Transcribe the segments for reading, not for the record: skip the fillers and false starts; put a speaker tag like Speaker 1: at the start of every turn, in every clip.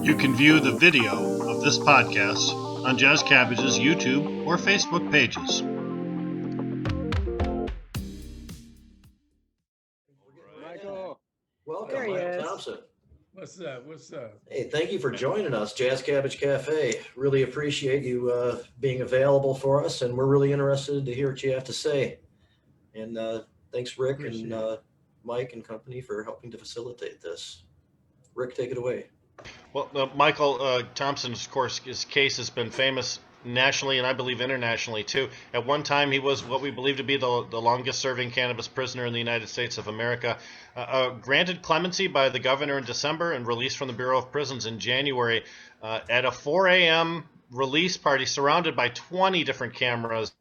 Speaker 1: You can view the video of this podcast on Jazz Cabbage's YouTube or Facebook pages.
Speaker 2: Michael.
Speaker 3: Welcome, Michael Thompson.
Speaker 2: What's up? What's up?
Speaker 3: Hey, thank you for joining us, Jazz Cabbage Cafe. Really appreciate you being available for us, and we're really interested to hear what you have to say. And thanks, Rick and Mike and company for helping to facilitate this. Rick, take it away.
Speaker 1: Well, Michael Thompson, of course, his case has been famous nationally and I believe internationally too. At one time, he was what we believe to be the longest-serving cannabis prisoner in the United States of America. Granted clemency by the governor in December and released from the Bureau of Prisons in January at a 4 a.m. release party surrounded by 20 different cameras.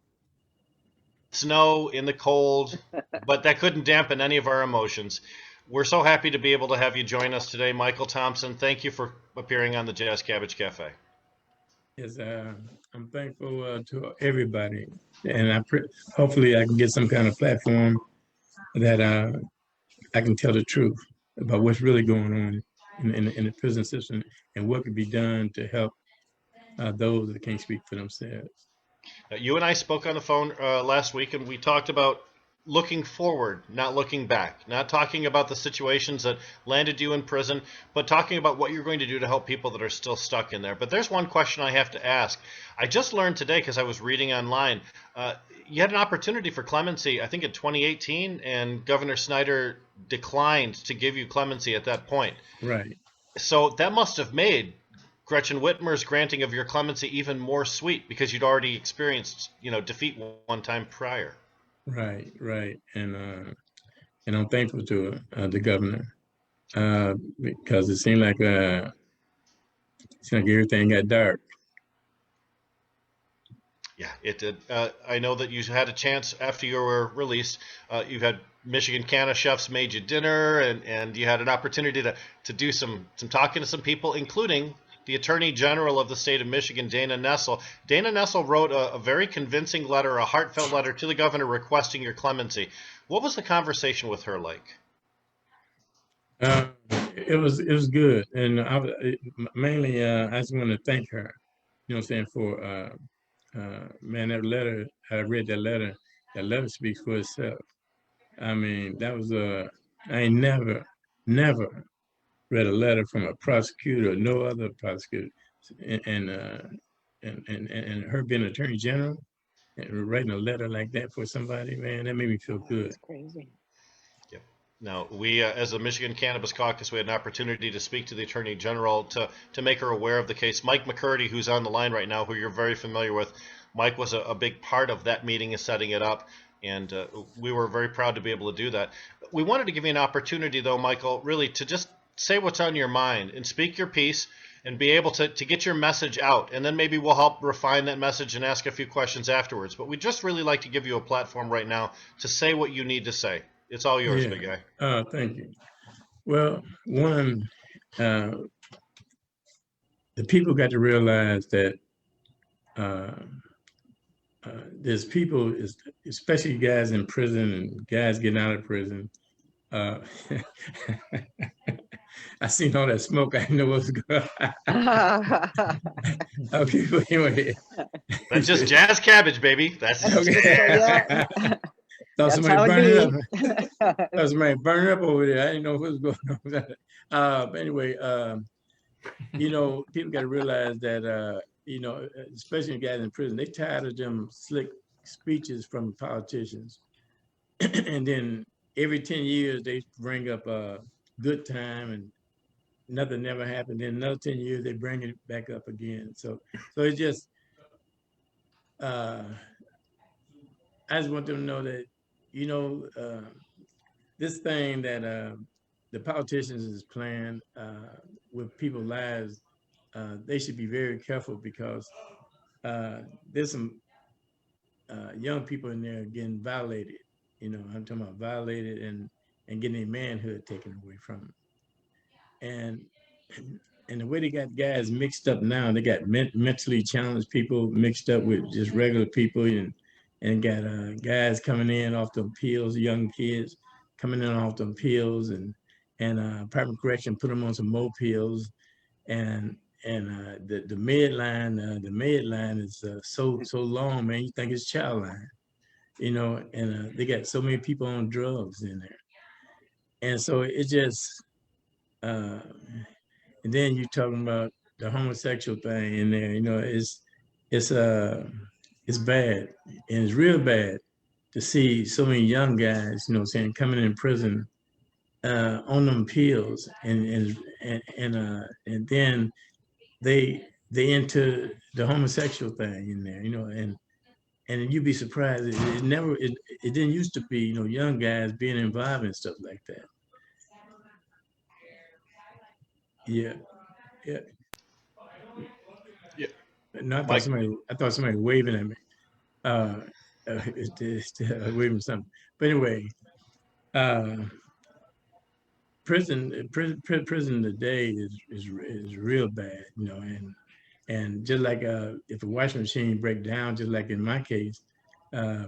Speaker 1: Snow in the cold, but that couldn't dampen any of our emotions. We're so happy to be able to have you join us today, Michael Thompson. Thank you for appearing on the Jazz Cabbage Cafe.
Speaker 2: Yes, I'm thankful to everybody, and hopefully I can get some kind of platform that I can tell the truth about what's really going on in the prison system and what could be done to help those that can't speak for themselves.
Speaker 1: You and I spoke on the phone last week, and we talked about looking forward, not looking back, not talking about the situations that landed you in prison, but talking about what you're going to do to help people that are still stuck in there. But there's one question I have to ask. I just learned today, because I was reading online, you had an opportunity for clemency, I think in 2018, and Governor Snyder declined to give you clemency at that point.
Speaker 2: Right.
Speaker 1: So that must have made Gretchen Whitmer's granting of your clemency even more sweet, because you'd already experienced, defeat one time prior.
Speaker 2: Right, and I'm thankful to the governor because it seemed like everything got dark.
Speaker 1: Yeah, it did. I know that you had a chance after you were released. You've had Michigan Canna chefs made you dinner, and you had an opportunity to do some talking to some people, including the Attorney General of the state of Michigan, Dana Nessel. Dana Nessel wrote a very convincing letter, a heartfelt letter to the governor requesting your clemency. What was the conversation with her like?
Speaker 2: It was good, and mainly I just want to thank her. For man, that letter. I read that letter. That letter speaks for itself. I mean, that was I ain't never read a letter from a prosecutor or no other prosecutor, and her being Attorney General and writing a letter like that for somebody, man, that made me feel good.
Speaker 4: That's crazy.
Speaker 1: Yep. Now, we, as the Michigan Cannabis Caucus, we had an opportunity to speak to the Attorney General to make her aware of the case. Mike McCurdy, who's on the line right now, who you're very familiar with, Mike was a big part of that meeting and setting it up, and we were very proud to be able to do that. We wanted to give you an opportunity, though, Michael, really to just say what's on your mind and speak your piece and be able to get your message out. And then maybe we'll help refine that message and ask a few questions afterwards. But we'd just really like to give you a platform right now to say what you need to say. It's all yours, big guy.
Speaker 2: Thank you. Well, one, the people got to realize that there's people, especially guys in prison and guys getting out of prison. I seen all that smoke. I didn't know what was going on. People, anyway.
Speaker 1: That's just Jazz Cabbage, baby. That's
Speaker 2: okay. Thought somebody burned it up. Thought somebody burned it up over there. I didn't know what was going on. But anyway, people got to realize that, especially guys in prison, they tired of them slick speeches from politicians. And then every 10 years, they bring up a good time and nothing never happened. Then another 10 years, they bring it back up again. So it's just, I just want them to know that, this thing that the politicians is playing with people's lives, they should be very careful because there's some young people in there getting violated. I'm talking about violated and getting their manhood taken away from them. And the way they got guys mixed up now, they got mentally challenged people mixed up with just regular people, and got guys coming in off them pills, young kids coming in off them pills, and Department of Correction put them on some more pills, the med line is so long, man. You think it's child line, you know, and they got so many people on drugs in there, and so it just and then you're talking about the homosexual thing in there, you know, it's bad, and it's real bad to see so many young guys, you know, saying coming in prison on them pills, and then they into the homosexual thing in there, you know, and you'd be surprised. It didn't used to be, you know, young guys being involved in stuff like that. Yeah, yeah.
Speaker 1: Yeah.
Speaker 2: No,
Speaker 1: Mike,
Speaker 2: I thought somebody waving at me. Waving something. But anyway, prison today is real bad, you know, and just like if a washing machine break down, just like in my case,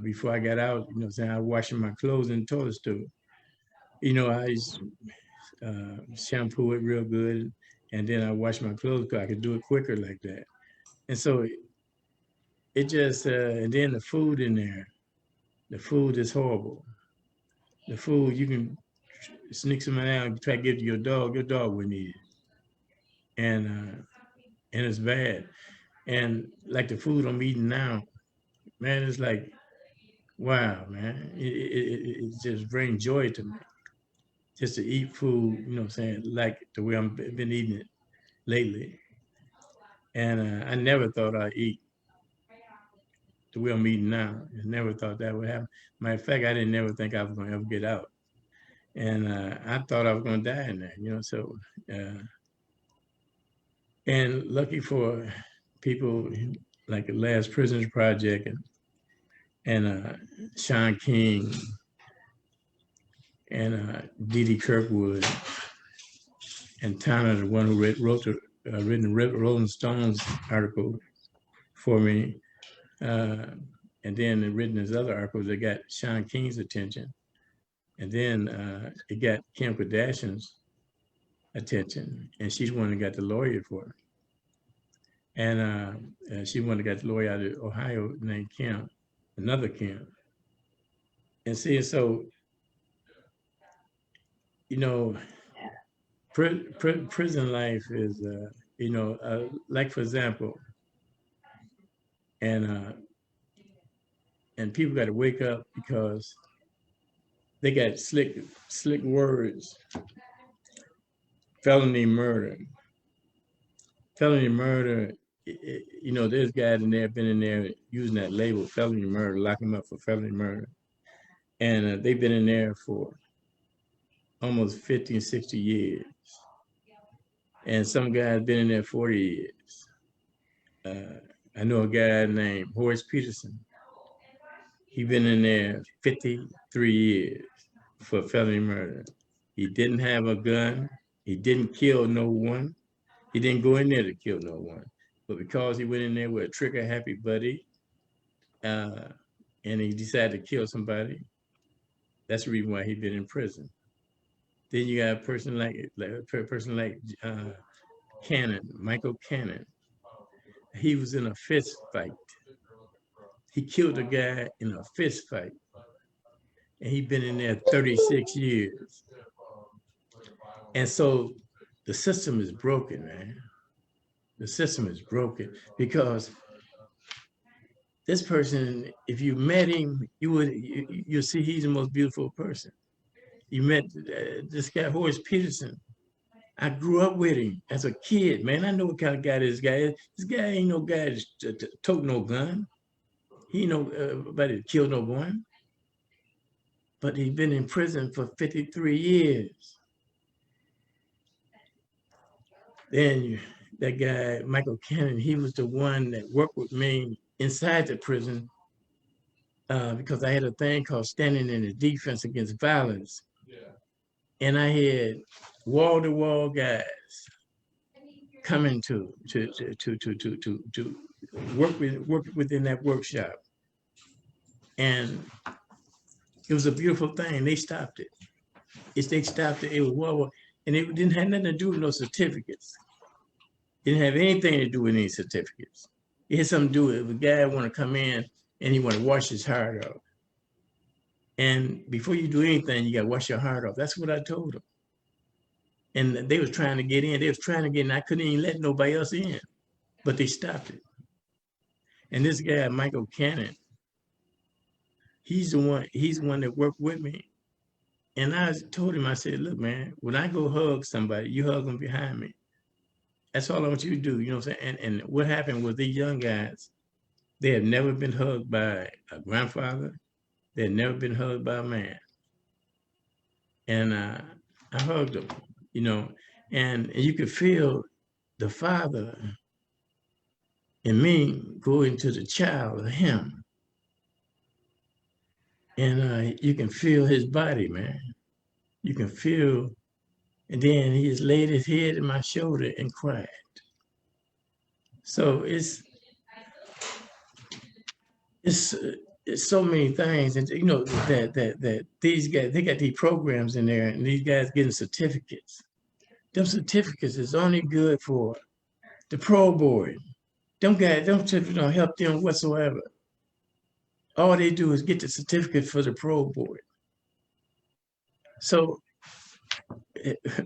Speaker 2: before I got out, you know, saying I was washing my clothes in the toilet stool. You know, I used shampoo it real good, and then I wash my clothes because I could do it quicker like that. And so it just and then the food in there, the food is horrible. The food, you can sneak some out and try to give it to your dog wouldn't eat it. And it's bad. And like the food I'm eating now, man, it's like, wow, man. It just brings joy to me. Just to eat food, you know what I'm saying, like the way I've been eating it lately. And I never thought I'd eat the way I'm eating now. I never thought that would happen. Matter of fact, I didn't never think I was going to ever get out. And I thought I was going to die in there, you know, so. And lucky for people like the Last Prisoners Project and Shaun King and Dee Kirkwood and Tanner, the one who written Rolling Stones article for me, and then written his other articles that got Shaun King's attention, and then it got Kim Kardashian's attention, and she's one that got the lawyer for it. And she one that got the lawyer out of Ohio named Kim, another Kim. And see, so, you know, prison life is, you know, like for example, and people got to wake up because they got slick words. Felony murder, you know, there's guys in there been in there using that label, felony murder, lock them up for felony murder. And they've been in there for almost 50 and 60 years. And some guys been in there 40 years. I know a guy named Horace Peterson. He been in there 53 years for felony murder. He didn't have a gun. He didn't kill no one. He didn't go in there to kill no one. But because he went in there with a trigger happy buddy, and he decided to kill somebody, that's the reason why he's been in prison. Then you got a person like Cannon, Michael Cannon. He was in a fist fight. He killed a guy in a fist fight. And he's been in there 36 years. And so the system is broken, man. The system is broken because this person, if you met him, you'll see he's the most beautiful person. You met this guy, Horace Peterson. I grew up with him as a kid, man. I know what kind of guy this guy is. This guy ain't no guy that tote no gun. He ain't nobody that killed no one. But he's been in prison for 53 years. Then that guy, Michael Cannon, he was the one that worked with me inside the prison because I had a thing called Standing in the Defense Against Violence. Yeah. And I had wall-to-wall guys coming to work within that workshop. And it was a beautiful thing. They stopped it. They stopped it. It was wall, and it didn't have nothing to do with no certificates. It didn't have anything to do with any certificates. It had something to do with if a guy want to come in and he want to wash his heart off. And before you do anything, you got to wash your heart off. That's what I told them. And they was trying to get in. They was trying to get in. I couldn't even let nobody else in, but they stopped it. And this guy, Michael Cannon, he's the one that worked with me. And I told him, I said, look, man, when I go hug somebody, you hug them behind me. That's all I want you to do. You know what I'm saying? And what happened was these young guys, they had never been hugged by a grandfather. They had never been hugged by a man. And I hugged them, you know, and you could feel the father in me go into the child of him. And you can feel his body, man. You can feel, and then he just laid his head in my shoulder and cried. So it's so many things, and you know that these guys, they got these programs in there, and these guys getting certificates. Them certificates is only good for the parole board. Them guys, them certificates don't help them whatsoever. All they do is get the certificate for the parole board. So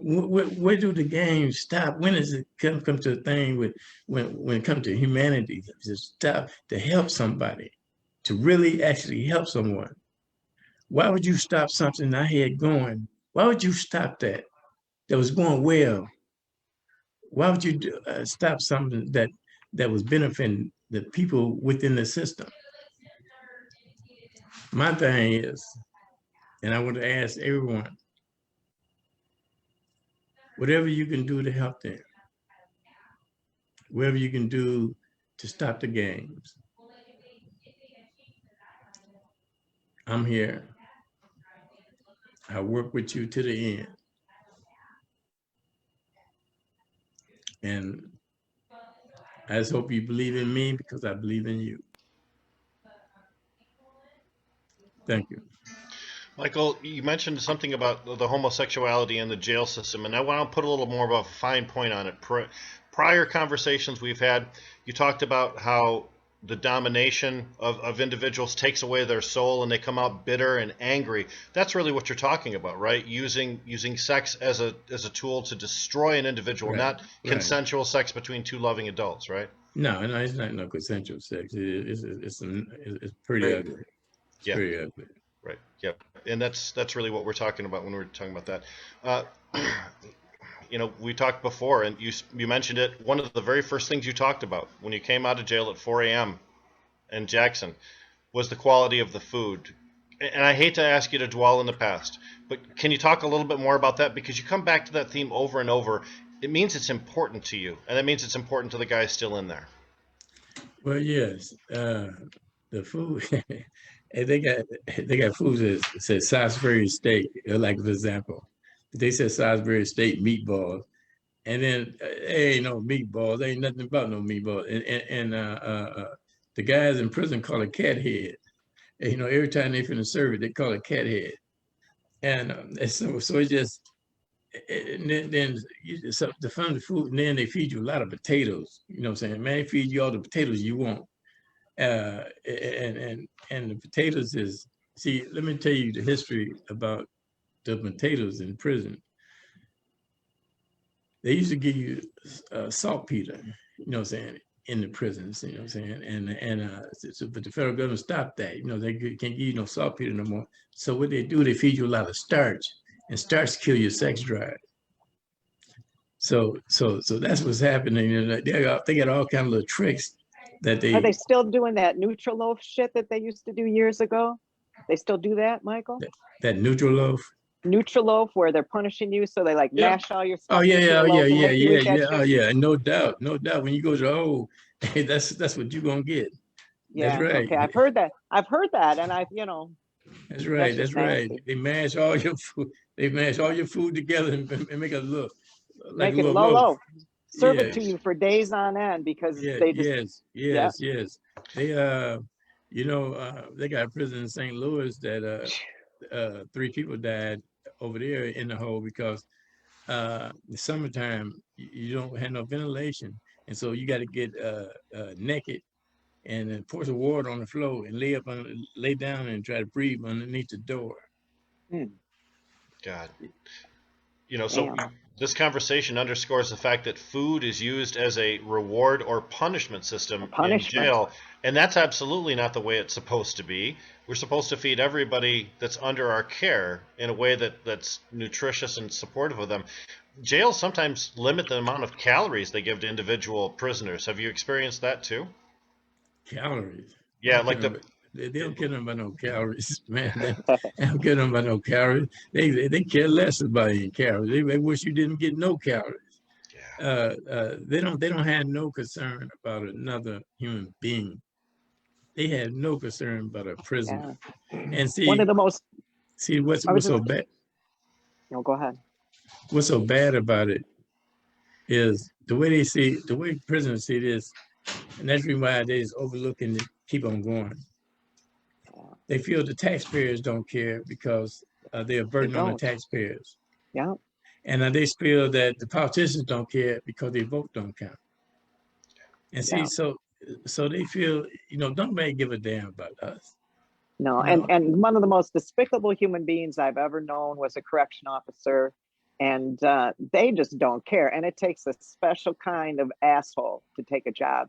Speaker 2: where do the games stop? When does it come to a thing with when it comes to humanity to stop to help somebody, to really actually help someone? Why would you stop something I had going? Why would you stop that was going well? Why would you stop something that was benefiting the people within the system? My thing is, and I want to ask everyone, whatever you can do to help them, whatever you can do to stop the games, I'm here. I work with you to the end. And I just hope you believe in me because I believe in you. Thank you.
Speaker 1: Michael, you mentioned something about the homosexuality in the jail system, and I want to put a little more of a fine point on it. Prior conversations we've had, you talked about how the domination of individuals takes away their soul and they come out bitter and angry. That's really what you're talking about, right? Using sex as a tool to destroy an individual, right. Not consensual sex between two loving adults, right?
Speaker 2: No, it's not no consensual sex. It's pretty ugly. It's pretty ugly.
Speaker 1: Right. Yep. And that's really what we're talking about when we're talking about that. You know, we talked before, and you mentioned it. One of the very first things you talked about when you came out of jail at 4 a.m. in Jackson was the quality of the food. And I hate to ask you to dwell in the past, but can you talk a little bit more about that? Because you come back to that theme over and over. It means it's important to you, and that means it's important to the guys still in there.
Speaker 2: Well, yes, the food. They got foods that says Salisbury steak, like for example. They said Salisbury steak meatballs, and then ain't no meatballs. Ain't nothing about no meatballs. And the guys in prison call it cat head. And, you know, every time they finna serve it, they call it cat head. And so it just, and then so to fund the food, and then they feed you a lot of potatoes. You know what I'm saying? Man, they feed you all the potatoes you want. And the potatoes is, see, let me tell you the history about the potatoes in prison. They used to give you saltpeter, you know what I'm saying, in the prisons, you know what I'm saying, but the federal government stopped that. You know, they can't give you no saltpeter no more. So what they do, they feed you a lot of starch, and starch kill your sex drive. So that's what's happening. You know, they got all kind of little tricks that they.
Speaker 4: Are they still doing that neutral loaf shit that they used to do years ago? They still do that, Michael?
Speaker 2: That neutral loaf.
Speaker 4: Neutral loaf, where they're punishing you, so they like mash all your stuff.
Speaker 2: Oh yeah. Oh yeah, no doubt. When you go to the hole, that's what you're gonna get.
Speaker 4: Yeah,
Speaker 2: that's right.
Speaker 4: Okay, I've heard that, and you know.
Speaker 2: That's right. That's right. They mash all your food. They mash all your food together and make it look like
Speaker 4: make
Speaker 2: a
Speaker 4: it low. Serve it to you for days on end because they just.
Speaker 2: Yes. They you know, they got a prison in St. Louis that 3 people died over there in the hole because the summertime, you don't have no ventilation. And so you got to get naked and then pour some water on the floor and lay down and try to breathe underneath the door.
Speaker 1: God. You know, so this conversation underscores the fact that food is used as a reward or punishment system in jail, and that's absolutely not the way it's supposed to be. We're supposed to feed everybody that's under our care in a way that's nutritious and supportive of them. Jails sometimes limit the amount of calories they give to individual prisoners. Have you experienced that too?
Speaker 2: Calories?
Speaker 1: Yeah, like
Speaker 2: they don't care about no calories, man. They don't care about no calories. They care less about eating calories. They wish you didn't get no calories. Yeah. They don't have no concern about another human being. They have no concern about a prisoner. Yeah. And see,
Speaker 4: one of the most.
Speaker 2: See what's so bad.
Speaker 4: No, go ahead.
Speaker 2: What's so bad about it is the way prisoners see this, and that's why they just overlooking it, keep on going. They feel the taxpayers don't care because they're a burden on the taxpayers.
Speaker 4: Yeah.
Speaker 2: And they feel that the politicians don't care because their vote don't count. And see, so they feel, nobody give a damn about us.
Speaker 4: No, and one of the most despicable human beings I've ever known was a correction officer, and they just don't care. And it takes a special kind of asshole to take a job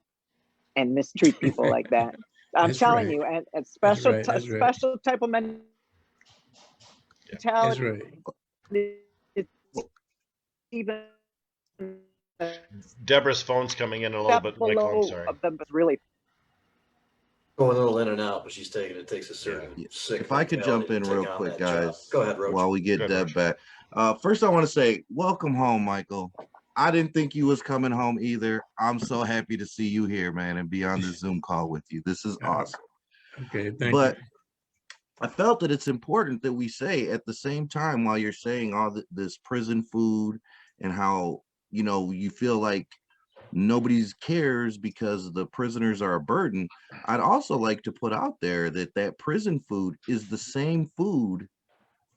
Speaker 4: and mistreat people like that. I'm telling you, and special type of mentality.
Speaker 2: That's right.
Speaker 4: Even
Speaker 1: Deborah's phone's coming in a little bit. Michael, I'm sorry.
Speaker 4: Of them was really
Speaker 3: going a little in and out, but she's takes a certain sick.
Speaker 5: If I could jump in real quick, guys.
Speaker 3: Go ahead, Roach.
Speaker 5: While we get Deb back. First, I want to say, welcome home, Michael. I didn't think you was coming home either. I'm so happy to see you here, man, and be on the Zoom call with you. This is awesome.
Speaker 2: Okay, thank you.
Speaker 5: But I felt that it's important that we say at the same time, while you're saying all this prison food and how, you feel like nobody cares because the prisoners are a burden. I'd also like to put out there that prison food is the same food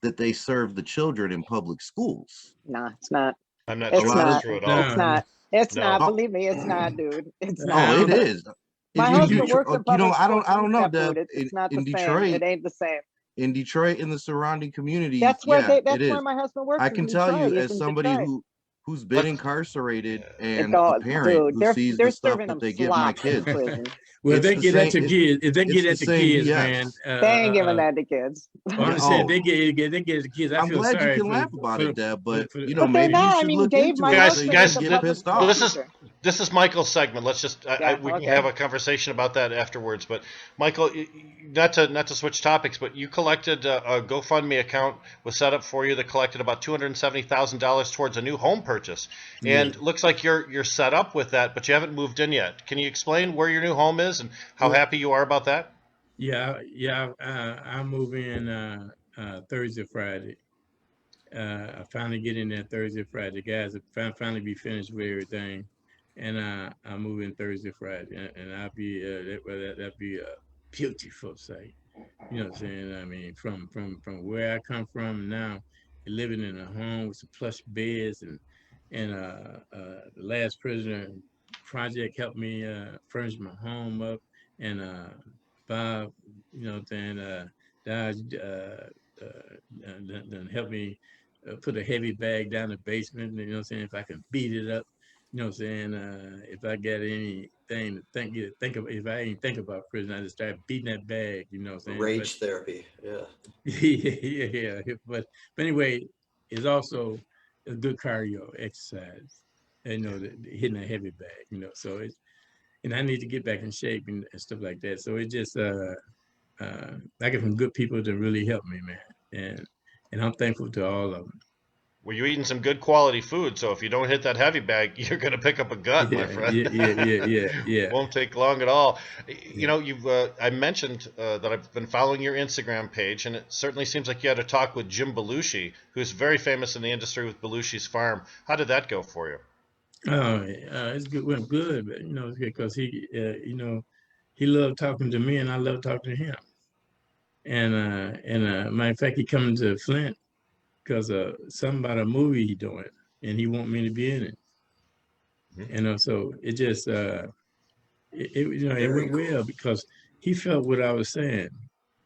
Speaker 5: that they serve the children in public schools.
Speaker 4: No, it's not.
Speaker 1: I'm not sure that's true at all.
Speaker 4: It's not. It's not. Believe me, it's not, dude. It's not.
Speaker 5: Oh, it is.
Speaker 4: My husband works in public schools.
Speaker 5: I don't know, Deb.
Speaker 4: It's not the Detroit, same. It ain't the same.
Speaker 5: In Detroit, in the surrounding community,
Speaker 4: that's where my husband works.
Speaker 5: I can tell you, as somebody who's been incarcerated and a parent who sees the stuff that they give my kids.
Speaker 2: Well, if they get at the kids, man,
Speaker 4: they ain't giving that to kids.
Speaker 2: Honestly, they get at the kids.
Speaker 5: I'm glad you can laugh about it, Deb, but maybe you should look
Speaker 4: into
Speaker 5: it.
Speaker 1: Guys,
Speaker 5: get pissed off.
Speaker 1: This is Michael's segment. Let's just we can have a conversation about that afterwards. But Michael, not to switch topics, but you collected a GoFundMe account was set up for you that collected about $270,000 towards a new home purchase, and looks like you're set up with that, but you haven't moved in yet. Can you explain where your new home is and how happy you are about that?
Speaker 2: Yeah. I move in Thursday, Friday. I finally get in there Thursday, Friday. The guys will finally be finished with everything, and I move in Thursday, Friday, and I'll be that'll be a beautiful sight. You know what I'm saying? I mean, from where I come from now, living in a home with some plush beds, and the last prisoner project helped me furnish my home up, and Bob, Dodge helped me put a heavy bag down the basement, you know what I'm saying, if I can beat it up, you know what I'm saying, if I got anything to think about, if I ain't think about prison, I just start beating that bag, you know what I'm saying.
Speaker 3: Rage therapy, yeah.
Speaker 2: yeah, but anyway, it's also a good cardio exercise, hitting a heavy bag, so it's, and I need to get back in shape and stuff like that. So it just, I get some good people to really help me, man. And I'm thankful to all of them.
Speaker 1: Well, you're eating some good quality food, so if you don't hit that heavy bag, you're going to pick up a gut, my friend.
Speaker 2: Yeah.
Speaker 1: It won't take long at all. I mentioned that I've been following your Instagram page, and it certainly seems like you had a talk with Jim Belushi, who's very famous in the industry with Belushi's Farm. How did that go for you?
Speaker 2: Oh, it's good. Went good, but, because he loved talking to me, and I love talking to him. And matter of fact, he coming to Flint because something about a movie he doing. and he want me to be in it. So it just it went well because he felt what I was saying.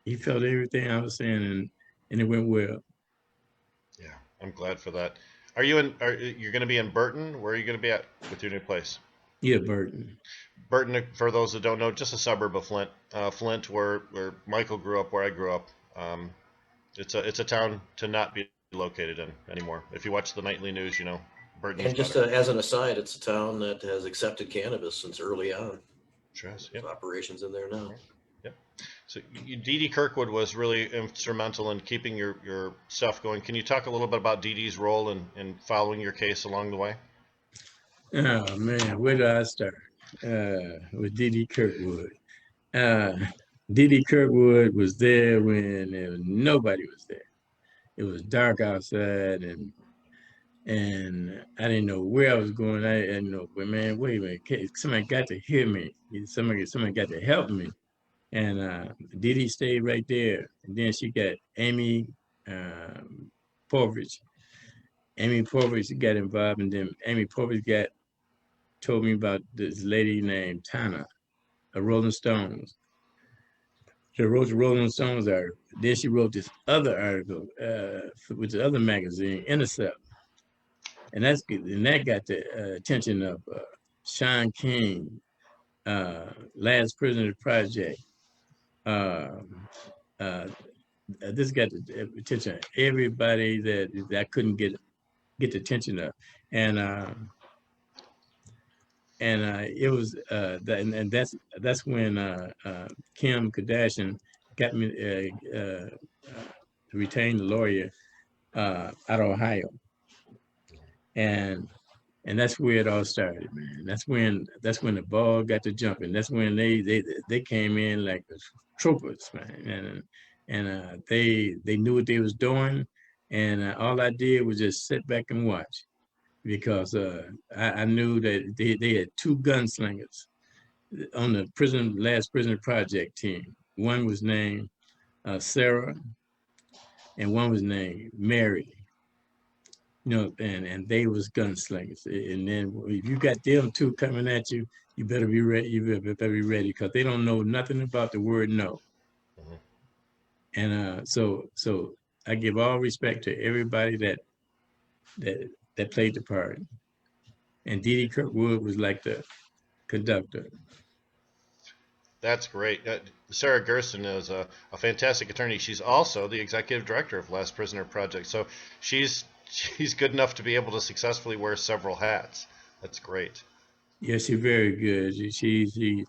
Speaker 2: He felt everything I was saying, and it went well.
Speaker 1: Yeah, I'm glad for that. Are you you're going to be in Burton? Where are you going to be at with your new place?
Speaker 2: Yeah, Burton.
Speaker 1: Burton, for those that don't know, just a suburb of Flint. Flint, where Michael grew up, where I grew up. It's a town to not be located in anymore. If you watch the nightly news, you know Burton.
Speaker 3: And just as an aside, it's a town that has accepted cannabis since early on.
Speaker 1: Sure has,
Speaker 3: There's operations in there now.
Speaker 1: Yep. So Dee Dee Kirkwood was really instrumental in keeping your stuff going. Can you talk a little bit about Dee Dee's role in following your case along the way?
Speaker 2: Oh man, where do I start? With Dee Dee Kirkwood. Dee Dee Kirkwood was there when nobody was there. It was dark outside, and I didn't know where I was going. I didn't know, but man, wait a minute, somebody got to hear me. Somebody got to help me. And Dee Dee stayed right there. And then she got Amy Povich. Amy Povich got involved, and then Amy Povich told me about this lady named Tana, a Rolling Stones. She wrote the Rolling Stones article. Then she wrote this other article with the other magazine, Intercept. And that got the attention of Shaun King, Last Prisoner Project. This got the attention of everybody that couldn't get the attention of, and it was that's when Kim Kardashian got me to retain the lawyer out of Ohio, and that's where it all started, man. That's when the ball got to jumping. That's when they came in like troopers, man, and they knew what they was doing, and all I did was just sit back and watch, because I knew that they had two gunslingers on the Last Prisoner Project team. One was named Sarah, and one was named Mary. You know, and they was gunslingers. And then if you got them two coming at you, you better be ready. You better be ready, because they don't know nothing about the word no. And so I give all respect to everybody that played the part. And Dee Dee Kirkwood was like the conductor.
Speaker 1: That's great. Sarah Gersten is a fantastic attorney. She's also the executive director of Last Prisoner Project. So she's good enough to be able to successfully wear several hats. That's great.
Speaker 2: Yeah, she's very good. She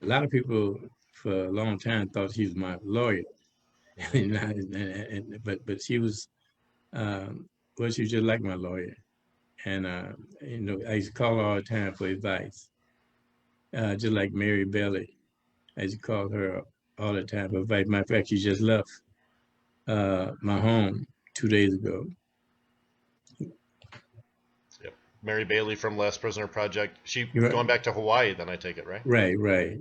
Speaker 2: a lot of people for a long time thought she was my lawyer. But she was she was just like my lawyer. And you know, I used to call her all the time for advice. Just like Mary Bailey. I used to call her all the time for advice. Matter of fact, she just left my home 2 days ago.
Speaker 1: Yep. Mary Bailey from Last Prisoner Project. She going back to Hawaii, then I take it, right?
Speaker 2: Right.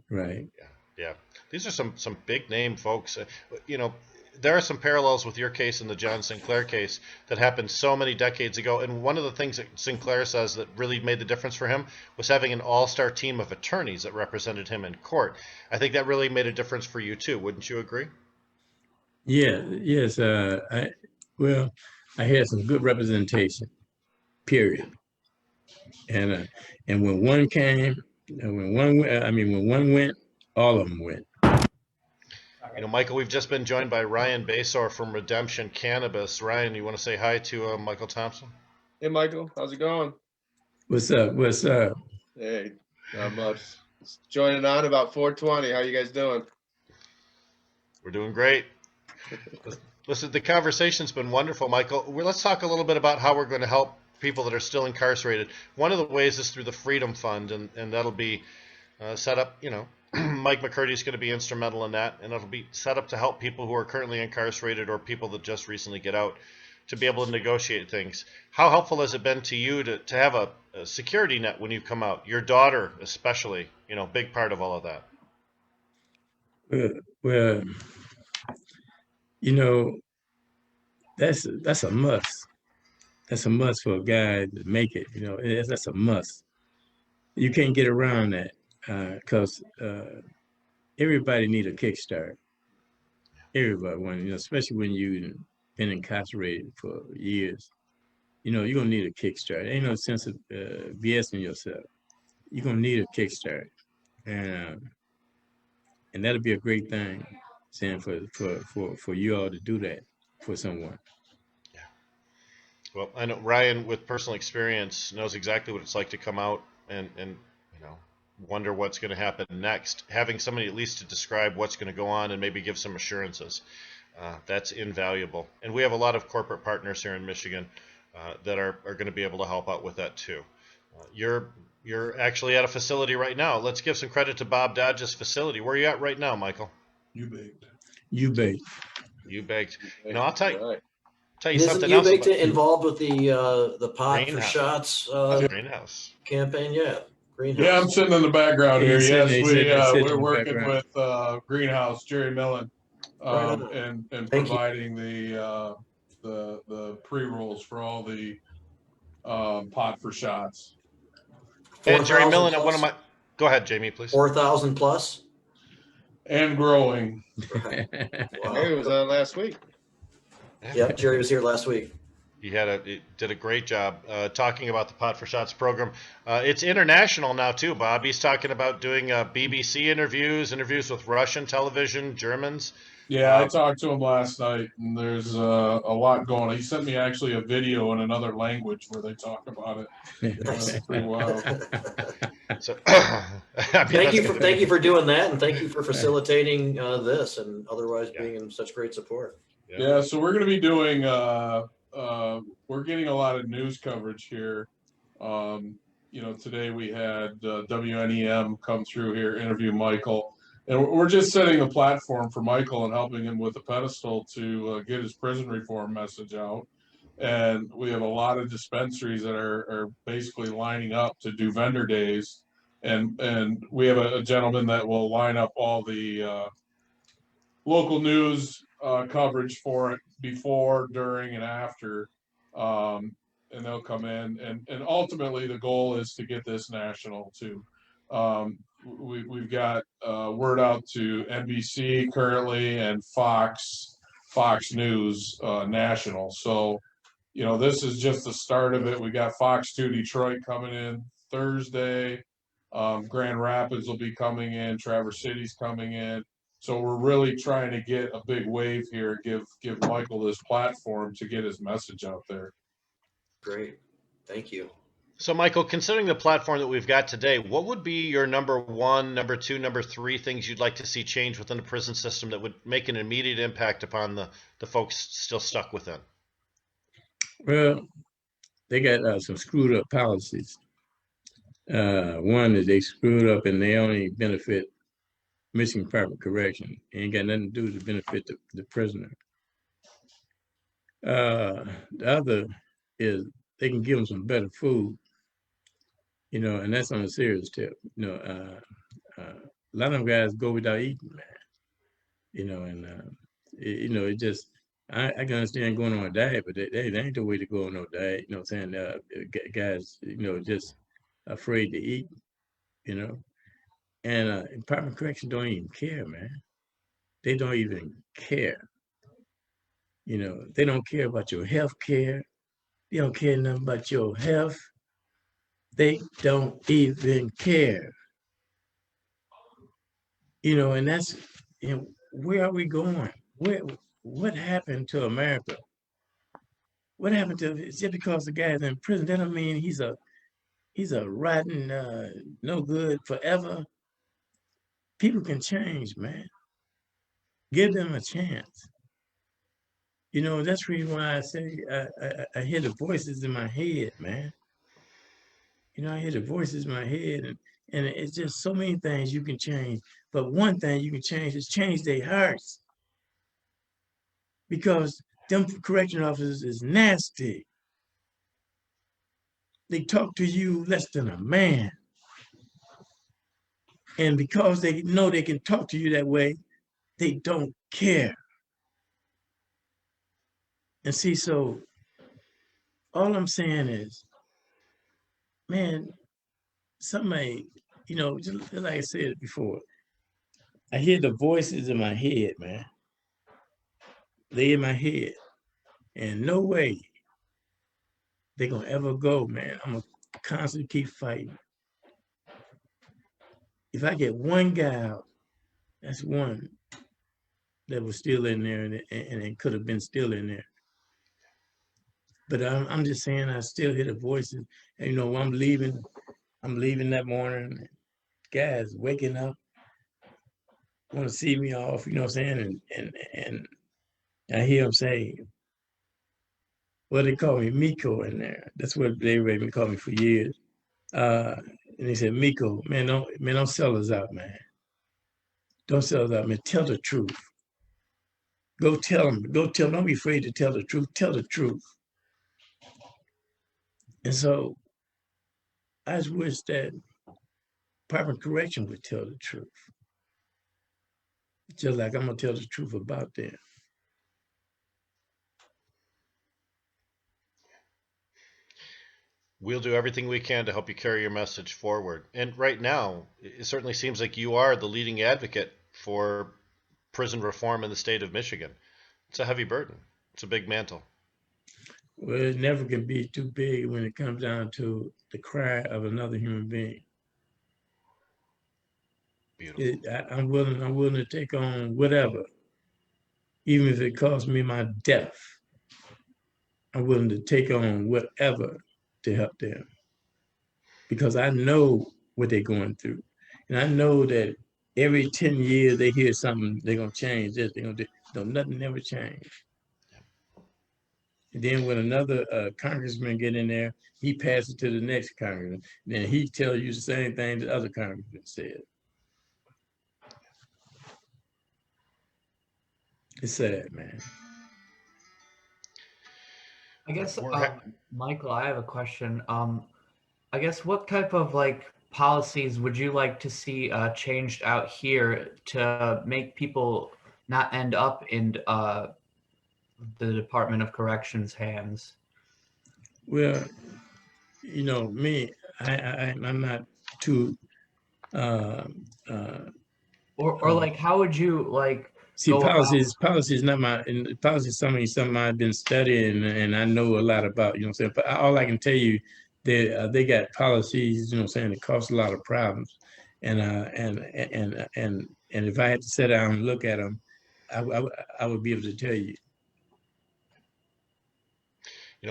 Speaker 1: Yeah. These are some big name folks. You know, there are some parallels with your case and the John Sinclair case that happened so many decades ago. And one of the things that Sinclair says that really made the difference for him was having an all-star team of attorneys that represented him in court. I think that really made a difference for you too. Wouldn't you agree?
Speaker 2: Yeah. Yes. I had some good representation. Period. And when one came, when one went, all of them went.
Speaker 1: You know, Michael, we've just been joined by Ryan Basor from Redemption Cannabis. Ryan, you want to say hi to Michael Thompson?
Speaker 6: Hey, Michael, how's it going?
Speaker 2: What's up?
Speaker 6: Hey, not much. Just joining on about 420. How you guys doing?
Speaker 1: We're doing great. Listen, the conversation's been wonderful, Michael. Let's talk a little bit about how we're going to help people that are still incarcerated. One of the ways is through the Freedom Fund, and that'll be set up, you know, Mike McCurdy is going to be instrumental in that, and it'll be set up to help people who are currently incarcerated or people that just recently get out to be able to negotiate things. How helpful has it been to you to have a security net when you come out? Your daughter especially, you know, big part of all of that.
Speaker 2: Well, you know, that's a must. that's a must for a guy to make it. You know, that's a must. You can't get around that because everybody need a kickstart. Everybody, when especially when you've been incarcerated for years, you're gonna need a kickstart. Ain't no sense of BSing yourself. You're gonna need a kickstart, and that'll be a great thing, Sam, for you all to do that for someone.
Speaker 1: Yeah. Well, I know Ryan, with personal experience, knows exactly what it's like to come out and wonder what's going to happen next. Having somebody at least to describe what's going to go on and maybe give some assurances, that's invaluable. And we have a lot of corporate partners here in Michigan that are going to be able to help out with that too. You're actually at a facility right now. Let's give some credit to Bob Dodge's facility. Where are you at right now, Michael?
Speaker 2: You baked.
Speaker 1: I'll tell you.
Speaker 6: Right.
Speaker 1: Tell you
Speaker 3: Isn't
Speaker 1: something else.
Speaker 3: Ubake involved with the pot for
Speaker 1: Greenhouse.
Speaker 3: shots
Speaker 1: Greenhouse
Speaker 3: campaign? Yeah, Greenhouse.
Speaker 7: Yeah, I'm sitting in the background here.
Speaker 2: He's
Speaker 7: Yes,
Speaker 2: sitting
Speaker 7: we're
Speaker 2: in the
Speaker 7: working
Speaker 2: background.
Speaker 7: with Greenhouse, Jerry Millen,
Speaker 3: Right on.
Speaker 7: and
Speaker 3: Thank you.
Speaker 7: providing the pre-rolls for all the pot for shots.
Speaker 1: and Jerry
Speaker 3: 4,000
Speaker 1: Millen at one
Speaker 3: plus?
Speaker 1: of my. Go ahead, Jamie, please.
Speaker 3: 4,000 plus.
Speaker 7: And growing.
Speaker 3: Right. Wow.
Speaker 6: Jerry was on last week.
Speaker 3: Yep, Jerry was here last week.
Speaker 1: He did a great job talking about the Pot for Shots program. It's international now too, Bob. He's talking about doing BBC interviews with Russian television, Germans.
Speaker 7: Yeah, I talked to him last night, and there's a lot going on. He sent me actually a video in another language where they talk about it.
Speaker 3: Nice.
Speaker 7: Pretty wild.
Speaker 1: So,
Speaker 3: Thank you for doing that, and thank you for facilitating this, and otherwise being in such great support.
Speaker 7: Yeah, so we're going to be doing. We're getting a lot of news coverage here. Today we had WNEM come through here, interview Michael. And we're just setting the platform for Michael and helping him with the pedestal to get his prison reform message out. And we have a lot of dispensaries that are basically lining up to do vendor days. And we have a gentleman that will line up all the local news coverage for it before, during, and after. And they'll come in. And ultimately, the goal is to get this national too. We've got word out to NBC currently and Fox News national. So, this is just the start of it. We got Fox 2 Detroit coming in Thursday. Grand Rapids will be coming in. Traverse City's coming in. So we're really trying to get a big wave here. Give Michael this platform to get his message out there.
Speaker 3: Great, thank you.
Speaker 1: So, Michael, considering the platform that we've got today, what would be your number one, number two, number three things you'd like to see change within the prison system that would make an immediate impact upon the folks still stuck within?
Speaker 2: Well, they got some screwed up policies. One is they screwed up and they only benefit missing private correction. It ain't got nothing to do to benefit the prisoner. The other is they can give them some better food. And that's on a serious tip. A lot of them guys go without eating, man. It just, I can understand going on a diet, but they ain't the way to go on no diet. You know what I'm saying? Guys, just afraid to eat, And private correction don't even care, man. They don't even care. They don't care about your health care. They don't care nothing about your health. They don't even care. And that's, where are we going? What happened to America? What happened to, just because the guy's in prison, that don't mean he's a rotten, no good forever. People can change, man. Give them a chance. That's the reason why I say I hear the voices in my head, man. I hear the voices in my head, and it's just so many things you can change. But one thing you can change is change their hearts. Because them correction officers is nasty. They talk to you less than a man. And because they know they can talk to you that way, they don't care. And see, so all I'm saying is, man, somebody, just like I said before, I hear the voices in my head, man. They in my head. And no way they're gonna ever go, man. I'm gonna constantly keep fighting. If I get one guy out, that's one that was still in there and it could have been still in there. But I'm just saying, I still hear the voices. And when I'm leaving that morning, guys waking up, want to see me off, you know what I'm saying? And I hear them say, well, they call me Miko in there. That's what they been calling me for years. And they said, Miko, don't sell us out, man. Don't sell us out, man. Tell the truth. Go tell them. Don't be afraid to tell the truth. Tell the truth. And so I just wish that Department of Correction would tell the truth. Just like I'm going to tell the truth about them.
Speaker 1: We'll do everything we can to help you carry your message forward. And right now, it certainly seems like you are the leading advocate for prison reform in the state of Michigan. It's a heavy burden. It's a big mantle.
Speaker 2: Well, it never can be too big when it comes down to the cry of another human being.
Speaker 1: Beautiful.
Speaker 2: I'm willing to take on whatever, even if it costs me my death. I'm willing to take on whatever to help them, because I know what they're going through, and I know that every 10 years they hear something, they're gonna change this, they're gonna do. No, nothing never changed. And then when another congressman get in there, he passes it to the next congressman. Then he tells you the same thing the other congressman said. It's sad, man.
Speaker 8: I guess, Michael, I have a question. I guess what type of policies would you like to see changed out here to make people not end up in the Department of Corrections hands?
Speaker 2: Well, me, I'm not too.
Speaker 8: Or how would you
Speaker 2: see,
Speaker 8: go
Speaker 2: policy is not my, and policy is something I've been studying and I know a lot about, you know what I'm saying? But all I can tell you, they got policies, you know what I'm saying, that cause a lot of problems. And if I had to sit down and look at them, I would be able to tell you.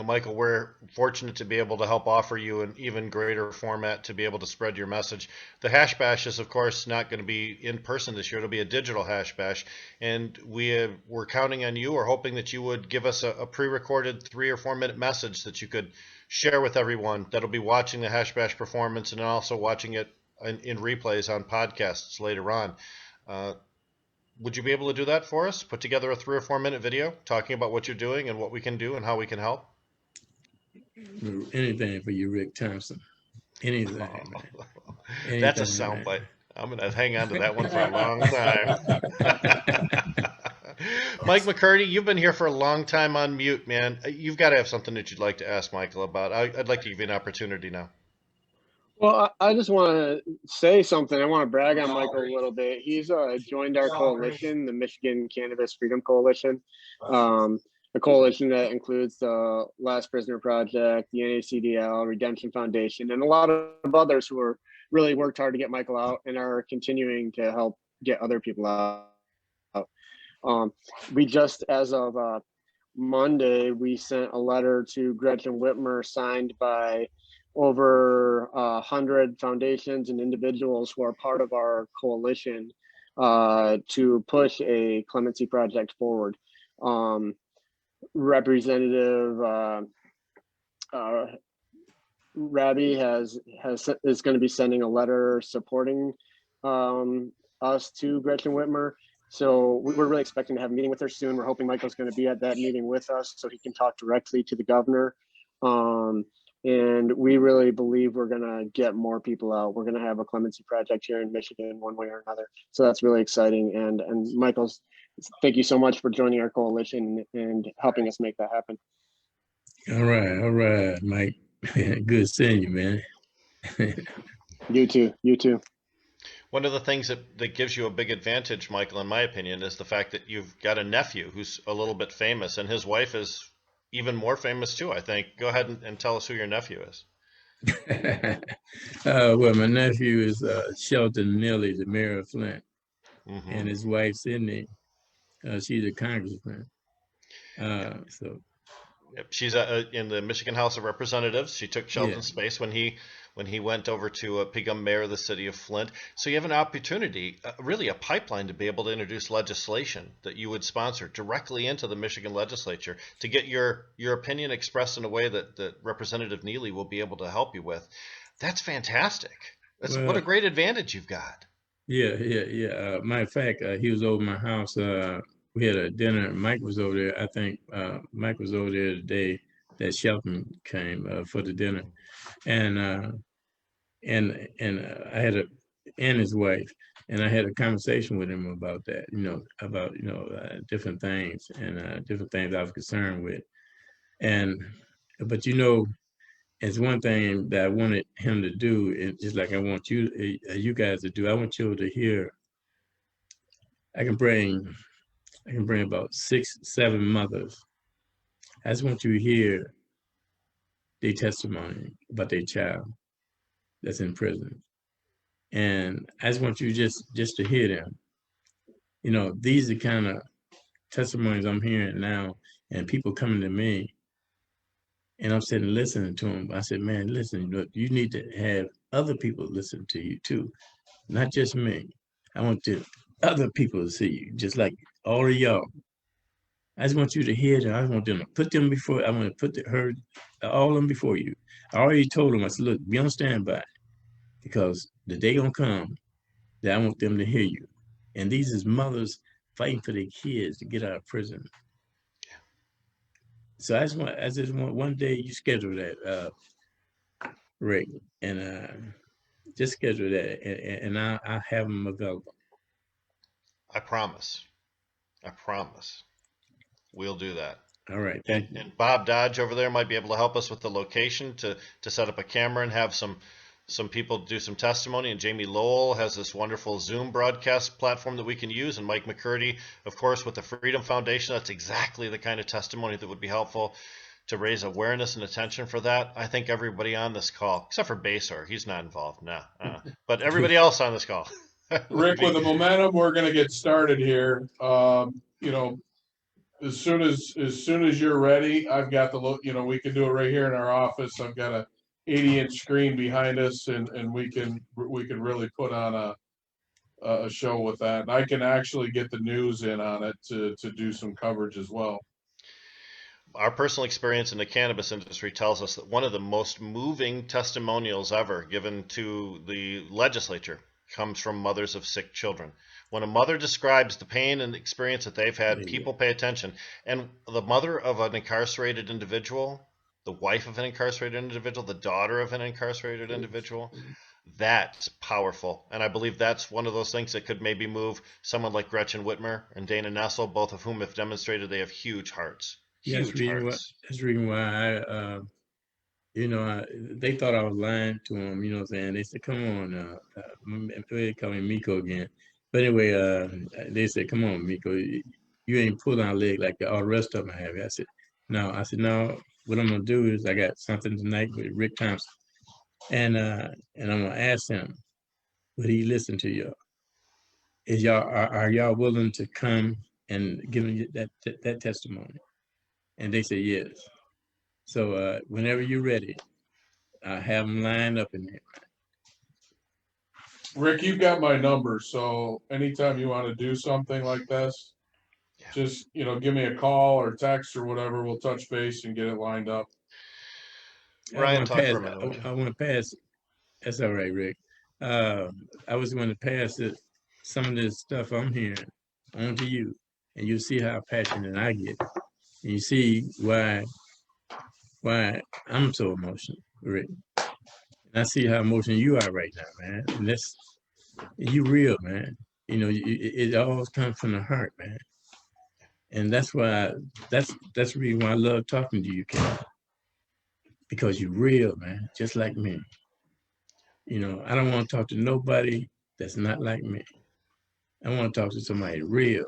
Speaker 1: Michael, we're fortunate to be able to help offer you an even greater format to be able to spread your message. The Hash Bash is, of course, not going to be in person this year. It'll be a digital Hash Bash. And we're counting on you, or hoping that you would give us a pre-recorded 3 or 4 minute message that you could share with everyone that'll be watching the Hash Bash performance and also watching it in replays on podcasts later on. Would you be able to do that for us? Put together a 3 or 4 minute video talking about what you're doing and what we can do and how we can help?
Speaker 2: Anything for you, Rick Thompson. Anything, man. Anything,
Speaker 1: that's a soundbite. I'm going to hang on to that one for a long time. Mike McCurdy, you've been here for a long time on mute, man. You've got to have something that you'd like to ask Michael about. I'd like to give you an opportunity now.
Speaker 9: Well, I just want to say something. I want to brag on Michael a little bit. He's joined our coalition, the Michigan Cannabis Freedom Coalition, a coalition that includes the Last Prisoner Project, the NACDL, Redemption Foundation, and a lot of others who are really worked hard to get Michael out and are continuing to help get other people out. We just, as of Monday, we sent a letter to Gretchen Whitmer signed by over 100 foundations and individuals who are part of our coalition to push a clemency project forward. Representative Rabi is going to be sending a letter supporting us to Gretchen Whitmer. So we're really expecting to have a meeting with her soon. We're hoping Michael's going to be at that meeting with us so he can talk directly to the governor. And we really believe we're going to get more people out. We're going to have a clemency project here in Michigan one way or another. So that's really exciting. And Michael, thank you so much for joining our coalition and helping us make that happen.
Speaker 2: All right, Mike. Good seeing you, man.
Speaker 9: You too. You too.
Speaker 1: One of the things that gives you a big advantage, Michael, in my opinion, is the fact that you've got a nephew who's a little bit famous, and his wife is even more famous too, I think. Go ahead and tell us who your nephew is.
Speaker 2: Well, my nephew is Shelton Neely, the mayor of Flint,
Speaker 1: Mm-hmm.
Speaker 2: and his wife, Sydney. She's a congressman. So
Speaker 1: Yep. She's in the Michigan House of Representatives. She took Shelton's space when he went over to become mayor of the city of Flint. So you have an opportunity, really a pipeline, to be able to introduce legislation that you would sponsor directly into the Michigan legislature to get your opinion expressed in a way that Representative Neely will be able to help you with. That's fantastic. What a great advantage you've got.
Speaker 2: Yeah. Matter of fact, he was over my house. We had a dinner. Mike was over there. I think Mike was over there the day that Shelton came for the dinner, and I had and his wife, and I had a conversation with him about that. About different things and different things I was concerned with, but it's one thing that I wanted him to do, just like I want you guys to do. I want you to hear. I can bring about 6, 7 mothers. I just want you to hear their testimony about their child that's in prison. And I just want you just to hear them. These are the kind of testimonies I'm hearing now, and people coming to me, and I'm sitting listening to them. I said, man, listen, you need to have other people listen to you too, not just me. I want other people to see you, just like all of y'all. I just want you to hear them. I want them to put them before. I want to put all of them before you. I already told them. I said, look, be on standby, because the day gonna come that I want them to hear you. And these is mothers fighting for their kids to get out of prison. So I just want one day you schedule that, Rick, and just schedule that, and I'll have them available.
Speaker 1: I promise. We'll do that.
Speaker 2: All right.
Speaker 1: And Bob Dodge over there might be able to help us with the location to set up a camera and have some people do some testimony. And Jamie Lowell has this wonderful Zoom broadcast platform that we can use. And Mike McCurdy, of course, with the Freedom Foundation, that's exactly the kind of testimony that would be helpful to raise awareness and attention for that. I think everybody on this call, except for Basor, he's not involved now, but everybody else on this call.
Speaker 7: Rick, with the momentum, we're going to get started here. As soon as you're ready, I've got we can do it right here in our office. I've got a 80-inch screen behind us, and we can really put on a show with that. And I can actually get the news in on it to do some coverage as well.
Speaker 1: Our personal experience in the cannabis industry tells us that one of the most moving testimonials ever given to the legislature comes from mothers of sick children. When a mother describes the pain and experience that they've had, people pay attention. And the mother of an incarcerated individual, the wife of an incarcerated individual, the daughter of an incarcerated individual, that's powerful. And I believe that's one of those things that could maybe move someone like Gretchen Whitmer and Dana Nessel, both of whom have demonstrated they have huge hearts. Huge hearts. That's
Speaker 2: the reason why they thought I was lying to them, you know what I'm saying? They said, come on, they call me Miko again. But anyway, they said, come on, Miko, you ain't pulling our leg like all the rest of them have. I said, no, what I'm gonna do is I got something tonight with Rick Thompson. And I'm gonna ask him, would he listen to y'all? Are y'all willing to come and give me that testimony? And they said yes. So whenever you're ready, I have them lined up in there.
Speaker 7: Rick, you've got my number, so anytime you want to do something like this, just give me a call or text or whatever. We'll touch base and get it lined up.
Speaker 1: Ryan, talk for a
Speaker 2: minute. I want to pass. That's all right, Rick. I was going to pass some of this stuff I'm hearing on to you, and you see how passionate I get. And you see why I'm so emotional, Rick. And I see how emotional you are right now, man. And you real, man. It always comes from the heart, man. And that's the reason why I love talking to you, Ken. because you're real, man, just like me. You know, I don't want to talk to nobody that's not like me. I want to talk to somebody real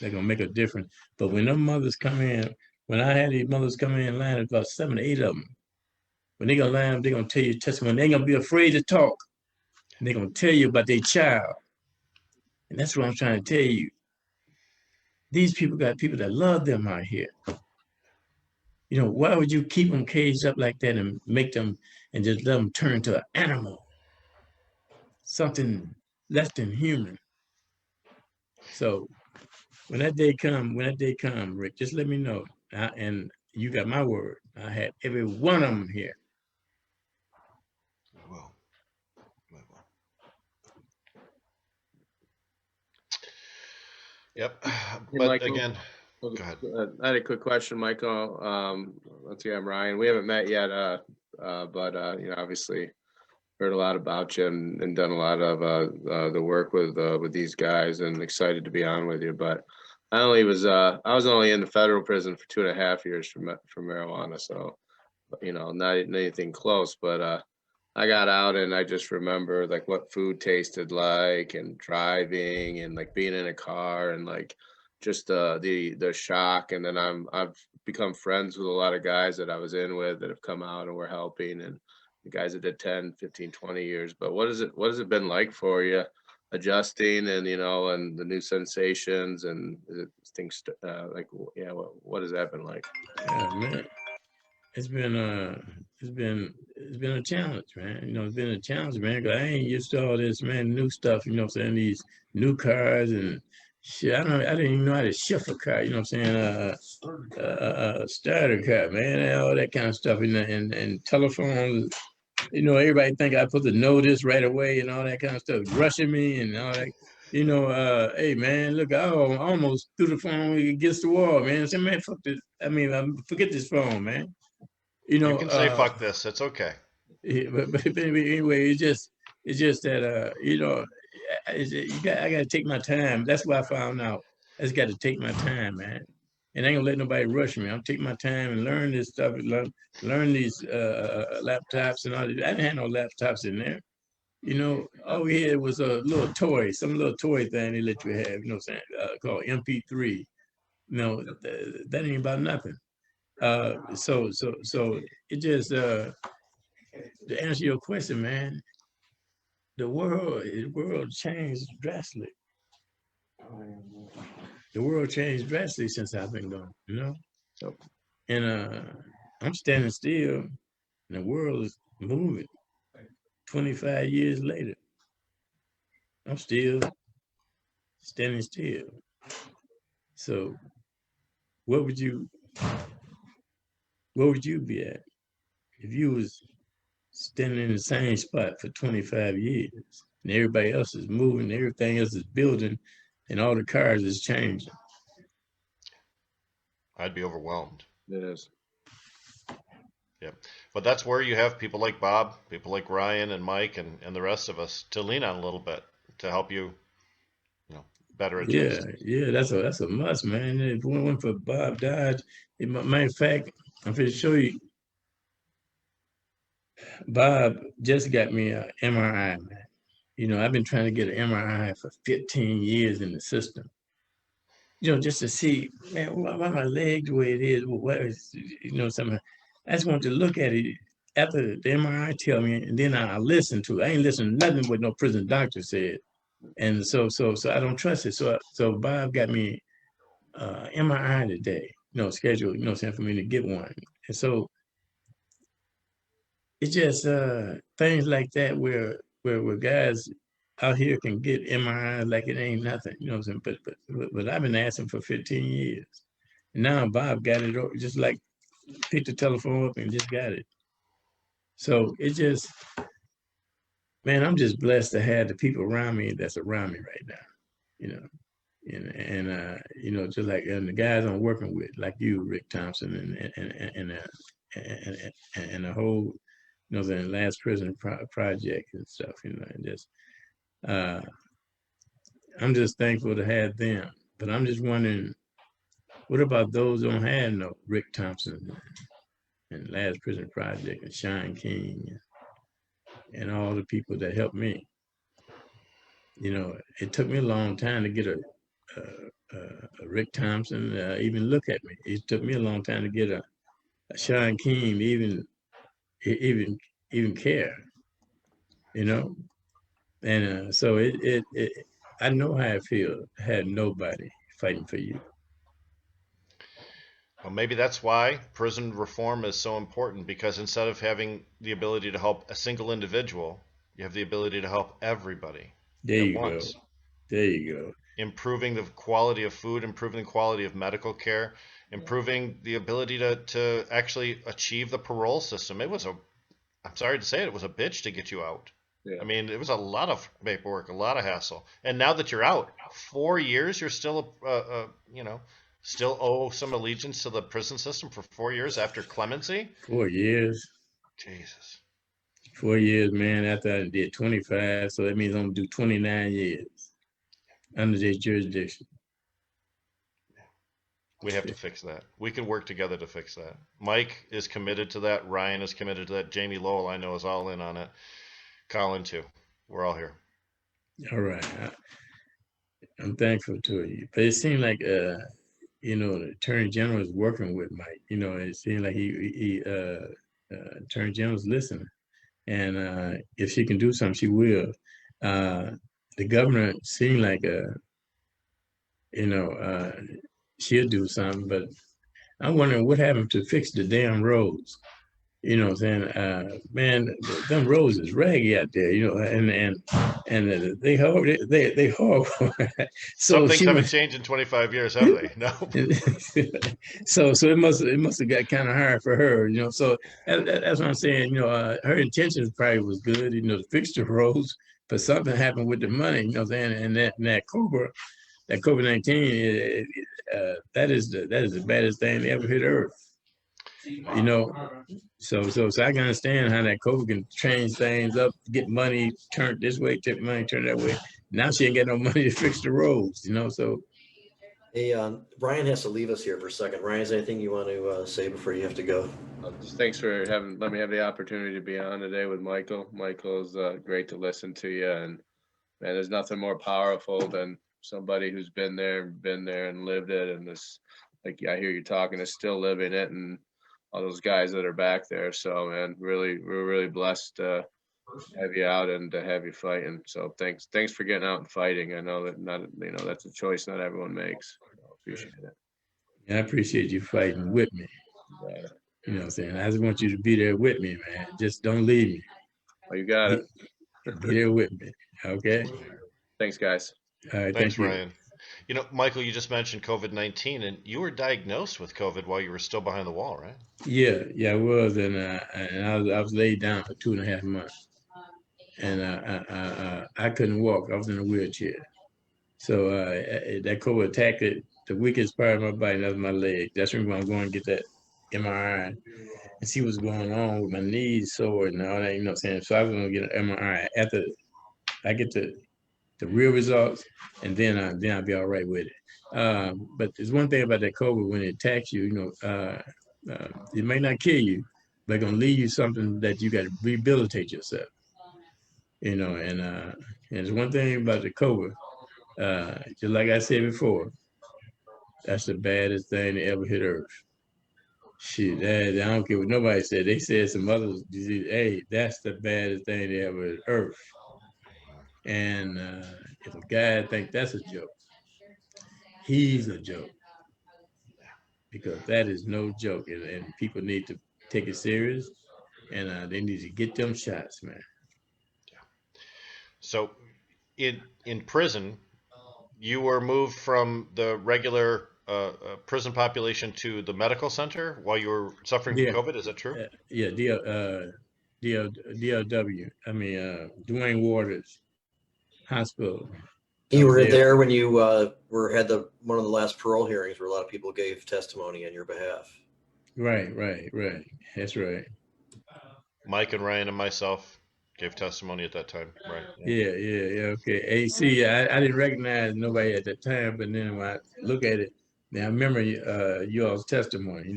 Speaker 2: that's gonna make a difference. But when them mothers come in, when I had these mothers come in line, about 7 or 8 of them. When they gonna line up, they're gonna tell you testimony. They ain't gonna be afraid to talk. And they're gonna tell you about their child. And that's what I'm trying to tell you. These people got people that love them out here. You know, why would you keep them caged up like that and make them and just let them turn to an animal? Something less than human. So when that day come, Rick, just let me know. And you got my word. I had every one of them here.
Speaker 1: Well. Yep. But
Speaker 6: Michael,
Speaker 1: again, go ahead.
Speaker 6: I had a quick question, Michael. Let's see, I'm Ryan. We haven't met yet, but you know, obviously heard a lot about you and done a lot of the work with these guys, and excited to be on with you. But I was only in the federal prison for 2.5 years for marijuana, so you know, not anything close. But I got out and I just remember like what food tasted like, and driving, and like being in a car, and like just the shock. And then I've become friends with a lot of guys that I was in with that have come out and were helping, and the guys that did 10, 15, 20 years. But what has it been like for you adjusting, and you know, and the new sensations and things like, yeah, what has that been like?
Speaker 2: Yeah, man. It's been a challenge, man. You know, it's been a challenge, man, because I ain't used to all this, man, new stuff, you know what I'm saying? These new cars and shit. I didn't even know how to shift a car, you know what I'm saying? Starter car, man, and all that kind of stuff. And telephones, you know, everybody think I put the notice right away and all that kind of stuff, rushing me and all that. You know, hey, man, look, I almost threw the phone against the wall, man. I said, man, fuck this. I mean, forget this phone, man. You know,
Speaker 1: you can say fuck this. It's okay.
Speaker 2: Yeah, but anyway, it's just that you know, I got to take my time. That's what I found out. I just got to take my time, man. And I ain't gonna let nobody rush me. I'll take my time and learn this stuff. Learn these laptops and all that. I didn't have no laptops in there. You know, all we had was a little toy, some little toy thing they let you have. You know what I'm saying? Called MP3. You know, that ain't about nothing. So it just to answer your question, man, the world changed drastically. The world changed drastically since I've been gone, you know? And I'm standing still and the world is moving. 25 years later, I'm still standing still. So what would you be at if you was standing in the same spot for 25 years and everybody else is moving, everything else is building, and all the cars is changing?
Speaker 1: I'd be overwhelmed.
Speaker 6: It is.
Speaker 1: Yeah. But that's where you have people like Bob, people like Ryan and Mike and the rest of us to lean on a little bit to help you, you know, better adjust.
Speaker 2: Yeah, that's a must, man. If it wasn't for Bob died, matter of fact, I'm going to show you. Bob just got me an MRI, man. You know, I've been trying to get an MRI for 15 years in the system. You know, just to see, man, why my leg the way it is, what is, you know, something. I just want to look at it after the MRI tell me, and then I listen to it. I ain't listening to nothing what no prison doctor said. And so I don't trust it. So Bob got me MRI today, you know, scheduled, you know, saying for me to get one. And so it's just things like that where guys out here can get MRI like it ain't nothing, you know what I'm saying? But I've been asking for 15 years. And now Bob got it just like picked the telephone up and just got it. So it just, man, I'm just blessed to have the people around me that's around me right now, you know. And you know, just like and the guys I'm working with, like you, Rick Thompson, and the whole, you know, the Last Prison Project and stuff, you know, and just I'm just thankful to have them. But I'm just wondering, what about those who don't have no Rick Thompson and Last Prison Project and Shaun and all the people that helped me. You know, it took me a long time to get a Rick Thompson even look at me. It took me a long time to get a Shaun even care. You know, and so I know how it feels to have nobody fighting for you.
Speaker 1: Well, maybe that's why prison reform is so important, because instead of having the ability to help a single individual, you have the ability to help everybody at once.
Speaker 2: There you go.
Speaker 1: Improving the quality of food, improving the quality of medical care, improving the ability to actually achieve the parole system. I'm sorry to say it was a bitch to get you out.
Speaker 6: Yeah.
Speaker 1: I mean, it was a lot of paperwork, a lot of hassle. And now that you're out, 4 years, you're still, still owe some allegiance to the prison system for 4 years after clemency?
Speaker 2: 4 years.
Speaker 1: Jesus.
Speaker 2: 4 years, man, after I did 25. So that means I'm going to do 29 years under their jurisdiction.
Speaker 1: We have to fix that. We can work together to fix that. Mike is committed to that. Ryan is committed to that. Jamie Lowell, I know, is all in on it. Colin, too. We're all here.
Speaker 2: All right. I'm thankful to you. But it seemed like, the Attorney General is working with Mike. You know, it seemed like Attorney General's listening. And if she can do something, she will. The governor seemed like, she'll do something, but I'm wondering what happened to fix the damn roads. You know what I'm saying? Man, them roads is raggy out there, and they horrible. They horrible.
Speaker 1: So some things haven't changed in 25 years, have they? No.
Speaker 2: so it must have got kind of hard for her, So that's what I'm saying. Her intentions probably was good, to fix the roads, but something happened with the money. You know what I'm saying? And that COVID-19, that is the baddest thing that ever hit Earth. So I can understand how that COVID can change things up, get money turned this way, take money turned that way. Now she ain't got no money to fix the roads, so.
Speaker 3: Hey, Ryan has to leave us here for a second. Ryan, is there anything you want to say before you have to go?
Speaker 6: Just thanks for let me have the opportunity to be on today with Michael. Michael's great to listen to you, and man, there's nothing more powerful than somebody who's been there and lived it, and this, like I hear you talking, is still living it, and all those guys that are back there. So man, we're really blessed to have you out and to have you fighting. So thanks for getting out and fighting. I know that that's a choice not everyone makes. I appreciate it.
Speaker 2: Yeah, I appreciate you fighting with me.
Speaker 6: Yeah.
Speaker 2: You know what I'm saying? I just want you to be there with me, man. Just don't leave me.
Speaker 6: Oh, you got it.
Speaker 2: Be there with me. Okay.
Speaker 6: Thanks, guys.
Speaker 2: All right.
Speaker 1: Thanks, Ryan. Michael, you just mentioned COVID-19, and you were diagnosed with COVID while you were still behind the wall, right?
Speaker 2: Yeah, I was, and I was laid down for 2.5 months, and I couldn't walk. I was in a wheelchair. So that COVID attacked the weakest part of my body. That was my leg. That's when I'm going to get that MRI and see what's going on with my knees sore and all that. You know what I'm saying? So I was going to get an MRI after I get the real results, and then I'll be all right with it. But there's one thing about that COVID: when it attacks you, it may not kill you, but it's gonna leave you something that you got to rehabilitate yourself. And there's one thing about the COVID, just like I said before, that's the baddest thing that ever hit Earth. Shit, I don't care what nobody said. They said some other disease. Hey, that's the baddest thing that ever hit Earth. And if a guy thinks that's a joke, he's a joke, because that is no joke, and people need to take it serious, and they need to get them shots, man.
Speaker 1: Yeah. So, in prison, you were moved from the regular prison population to the medical center while you were suffering from COVID. Is that true?
Speaker 2: Yeah, DLW. I mean, Dwayne Waters Hospital.
Speaker 3: You were there when you had one of the last parole hearings where a lot of people gave testimony on your behalf.
Speaker 2: Right. That's right.
Speaker 1: Mike and Ryan and myself gave testimony at that time, right?
Speaker 2: Yeah. Okay. Hey, see, I didn't recognize nobody at that time, but then when I look at it, now I remember y'all's testimony,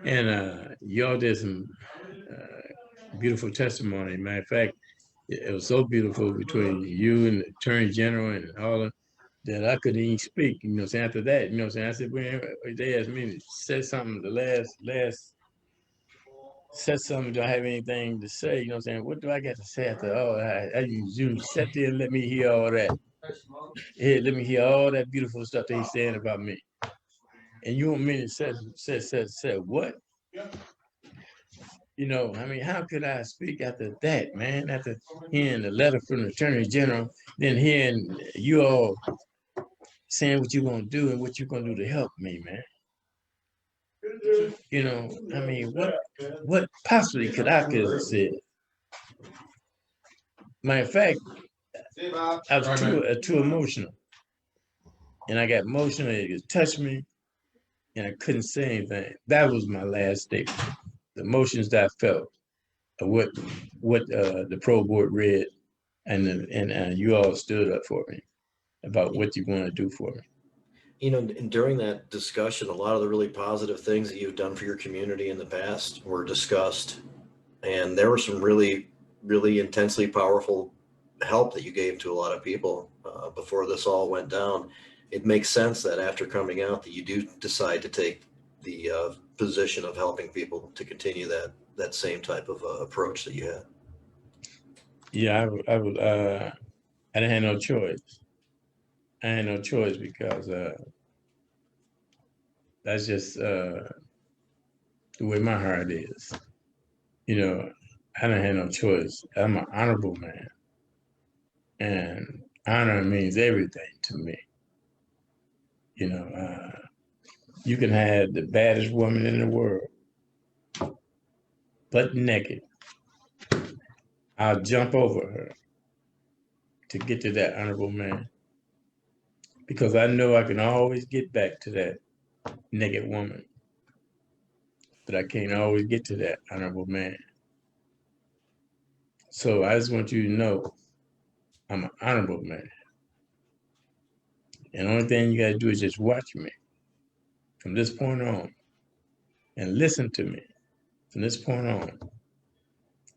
Speaker 2: And y'all did some beautiful testimony. Matter of fact, it was so beautiful between you and the Attorney General and all of that I couldn't even speak. You know what I'm saying? After that, you know what I'm saying? I said, well, they asked me to say something the last said something, do I have anything to say? You know what I'm saying? What do I got to say after all? You sat there and let me hear all that. Yeah, let me hear all that beautiful stuff that he's saying about me. And you want me to say what? You know, I mean, how could I speak after that, man? After hearing the letter from the Attorney General, then hearing you all saying what you're gonna do and what you're gonna do to help me, man. You know, I mean, what possibly could I have said? Matter of fact, I was too emotional. And I got emotional, it touched me, and I couldn't say anything. That was my last statement. The emotions that I felt, what the pro board read, and you all stood up for me about what you want to do for me.
Speaker 3: You know, and during that discussion, a lot of the really positive things that you've done for your community in the past were discussed. And there were some really, really intensely powerful help that you gave to a lot of people before this all went down. It makes sense that after coming out that you do decide to take the position of helping people to continue that same type of approach that you had.
Speaker 2: Yeah, I didn't have no choice. I had no choice because that's just the way my heart is. You know, I didn't have no choice. I'm an honorable man. And honor means everything to me. You know, you can have the baddest woman in the world, butt naked. I'll jump over her to get to that honorable man. Because I know I can always get back to that naked woman. But I can't always get to that honorable man. So I just want you to know I'm an honorable man. And the only thing you gotta do is just watch me from this point on and listen to me from this point on.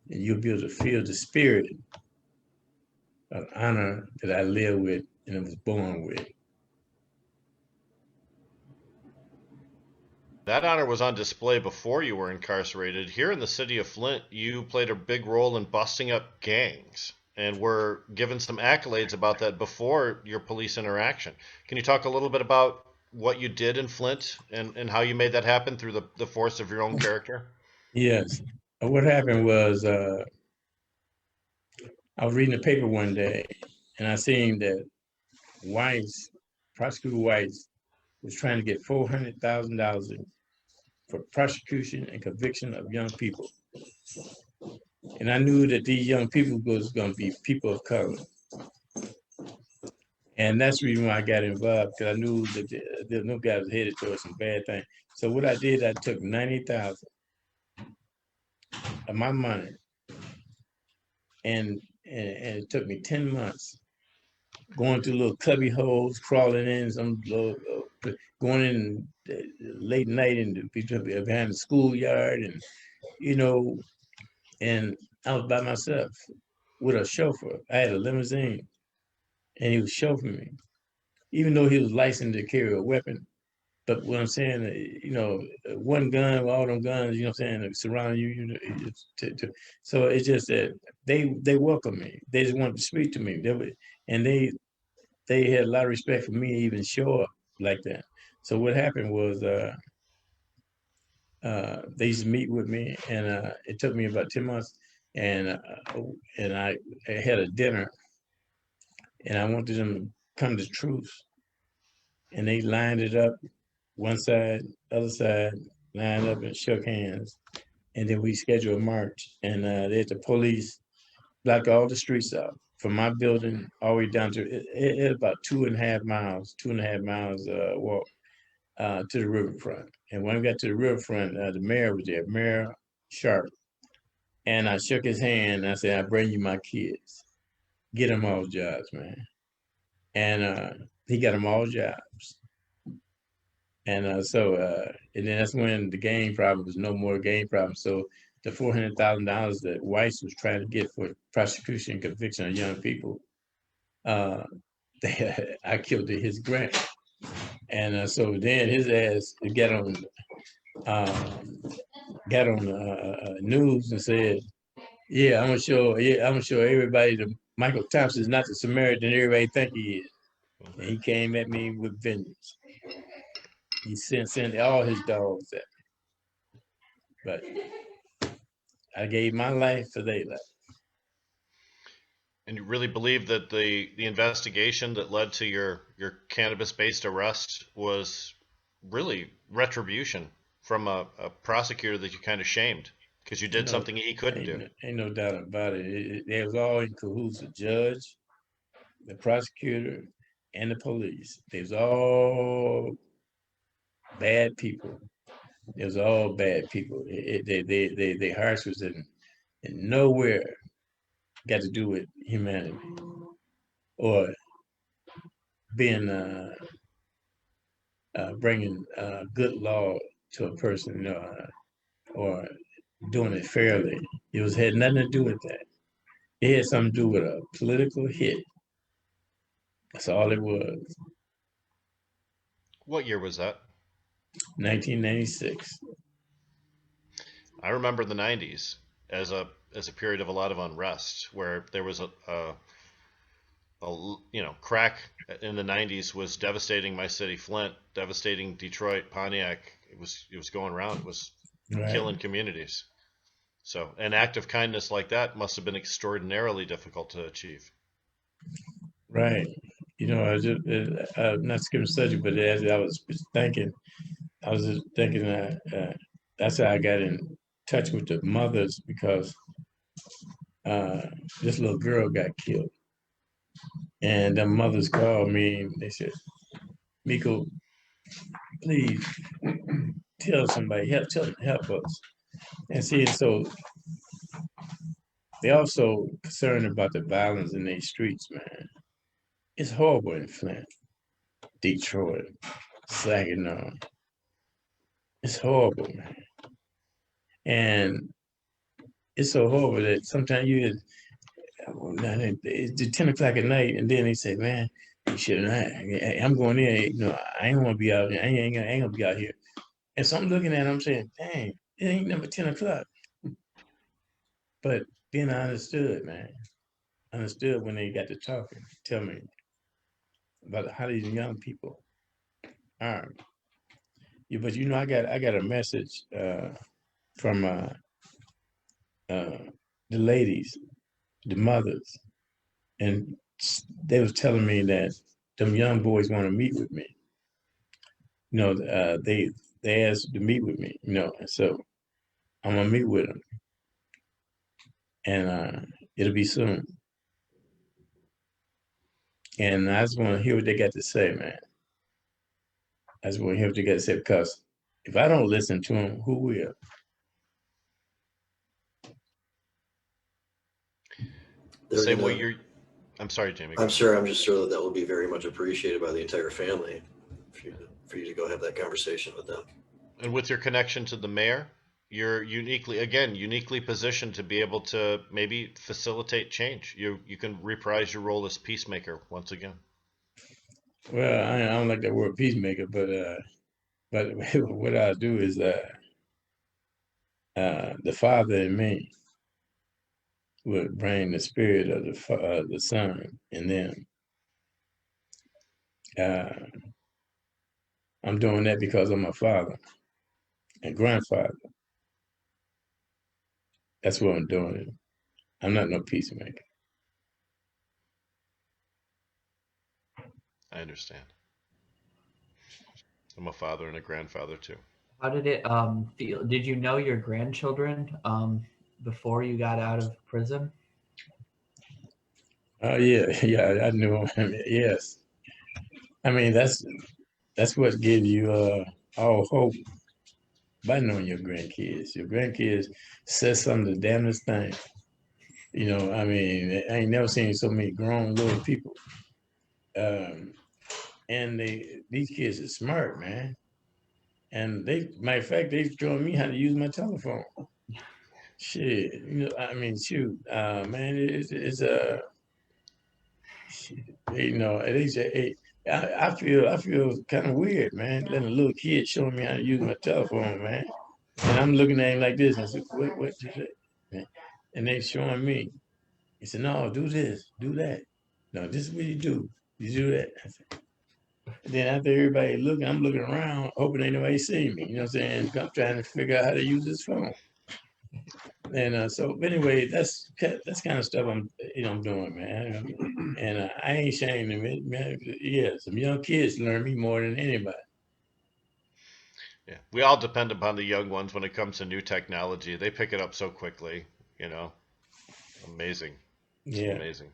Speaker 2: And you'll be able to feel the spirit of honor that I live with and was born with.
Speaker 1: That honor was on display before you were incarcerated. Here in the city of Flint, you played a big role in busting up gangs and were given some accolades about that before your police interaction. Can you talk a little bit about what you did in Flint and how you made that happen through the force of your own character?
Speaker 2: Yes. What happened was I was reading the paper one day and I seen that Prosecutor Weiss was trying to get $400,000 for prosecution and conviction of young people. And I knew that these young people was going to be people of color. And that's the reason why I got involved, because I knew that the new guy was headed towards some bad things. So what I did, I took $90,000 of my money, and it took me 10 months going through little cubby holes, crawling in some little, going in late night and behind the schoolyard, and you know, and I was by myself with a chauffeur. I had a limousine, and he was chauffeuring me, even though he was licensed to carry a weapon. But what I'm saying, you know, one gun, all them guns, you know what I'm saying, surrounding you, so it's just that they welcome me. They just wanted to speak to me. They had a lot of respect for me to even show up like that. So what happened was they used to meet with me, and it took me about 10 months, and I had a dinner, and I wanted them to come to truth, and they lined it up, one side, other side, lined up and shook hands, and then we scheduled a march, and they had the police block all the streets out from my building all the way down to it about 2.5 miles walk to the riverfront. And when we got to the riverfront, the mayor was there, Mayor Sharp. And I shook his hand and I said, I bring you my kids. Get them all jobs, man. And he got them all jobs. And and then that's when the gang problem was no more gang problem. So the $400,000 that Weiss was trying to get for prosecution and conviction of young people, I killed his grant. And so then his ass got on news and said, I'm gonna show everybody that Michael Thompson is not the Samaritan everybody think he is. And he came at me with vengeance. He sent all his dogs at me. But I gave my life for their life.
Speaker 1: And you really believe that the investigation that led to your cannabis-based arrest was really retribution from a prosecutor that you kind of shamed because you did something he couldn't do.
Speaker 2: Ain't no doubt about it. It was all in cahoots, the judge, the prosecutor, and the police. They was all bad people. It was all bad people. Their hearts was in nowhere got to do with humanity or being bringing good law to a person, or doing it fairly. It had nothing to do with that. It had something to do with a political hit. That's all it was.
Speaker 1: What year was that?
Speaker 2: 1996.
Speaker 1: I remember the 90s as a period of a lot of unrest, where there was a crack in the 90s was devastating my city, Flint, devastating Detroit, Pontiac. It was going around. It was killing communities. So an act of kindness like that must have been extraordinarily difficult to achieve.
Speaker 2: Right. I'm not skipping subject, but as I was thinking, that's how I got in touch with the mothers, because this little girl got killed. And the mothers called me and they said, Miko, please tell somebody, help us. And see, so they also concerned about the violence in these streets, man. It's horrible in Flint, Detroit, Saginaw. It's horrible, man. And it's so horrible that sometimes it's 10 o'clock at night, and then they say, man, you shouldn't. I'm going in, I ain't want to be out here. I ain't gonna be out here. And so I'm looking at them, I'm saying, dang, it ain't never 10 o'clock. But then I understood, man. I understood when they got to talking, tell me about how these young people are. Yeah, but I got a message from the ladies, the mothers, and they was telling me that them young boys want to meet with me. They asked to meet with me, and so I'm gonna meet with them, and it'll be soon. And I just want to hear what they got to say, man. I just want to hear what they got to say, because if I don't listen to them, who will?
Speaker 1: Same way you're. I'm sorry, Jamie.
Speaker 3: I'm sure. I'm just sure that will be very much appreciated by the entire family for you to go have that conversation with them.
Speaker 1: And with your connection to the mayor, you're uniquely positioned to be able to maybe facilitate change. You can reprise your role as peacemaker once again.
Speaker 2: Well, I don't like that word peacemaker, but what I do is the Father in me would bring the spirit of the Son in them. I'm doing that because I'm a father and grandfather. That's what I'm doing. I'm not no peacemaker.
Speaker 1: I understand. I'm a father and a grandfather too.
Speaker 8: How did it feel? Did you know your grandchildren before you got out of prison?
Speaker 2: Oh yeah, I knew him. Yes, I mean that's what gives you all hope by knowing your grandkids. Your grandkids says some of the damnedest things. I mean, I ain't never seen so many grown little people. And these kids are smart, man. And matter of fact, they showing me how to use my telephone. Shit, I mean, shoot, man, it's at least I feel kind of weird, man, letting a little kid showing me how to use my telephone, man. And I'm looking at him like this, and I said, what is it? And they showing me. He said, no, do this, do that. No, this is what you do. You do that. I said, then after everybody looking, I'm looking around, hoping ain't nobody see me. You know what I'm saying? I'm trying to figure out how to use this phone. And so anyway, that's kind of stuff I'm doing, man. And I ain't ashamed of it, man. Yeah, some young kids learn me more than anybody.
Speaker 1: Yeah, we all depend upon the young ones when it comes to new technology. They pick it up so quickly, Amazing.
Speaker 2: Yeah.
Speaker 1: Amazing.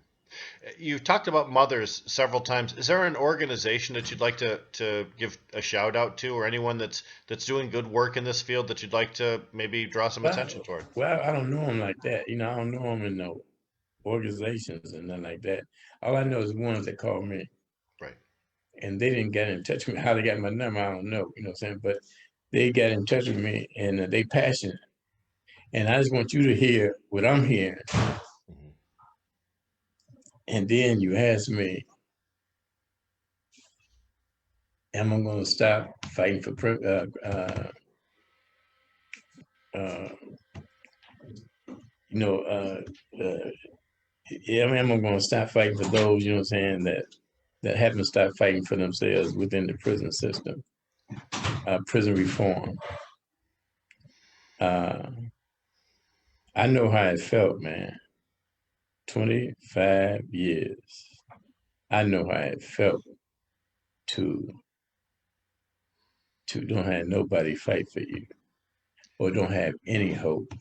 Speaker 1: You've talked about mothers several times. Is there an organization that you'd like to give a shout out to, or anyone that's doing good work in this field that you'd like to maybe draw some attention toward?
Speaker 2: Well, I don't know them like that. I don't know them in no organizations and nothing like that. All I know is the ones that called me.
Speaker 1: Right.
Speaker 2: And they didn't get in touch with me. How they got my number, I don't know. You know what I'm saying? But they got in touch with me, and they passionate. And I just want you to hear what I'm hearing.
Speaker 1: Mm-hmm.
Speaker 2: And then you ask me, am I going to stop fighting for am I going to stop fighting for those, that haven't stopped fighting for themselves within the prison system, prison reform. I know how it felt, man. 25 years. I know how it felt to don't have nobody fight for you or don't have any hope.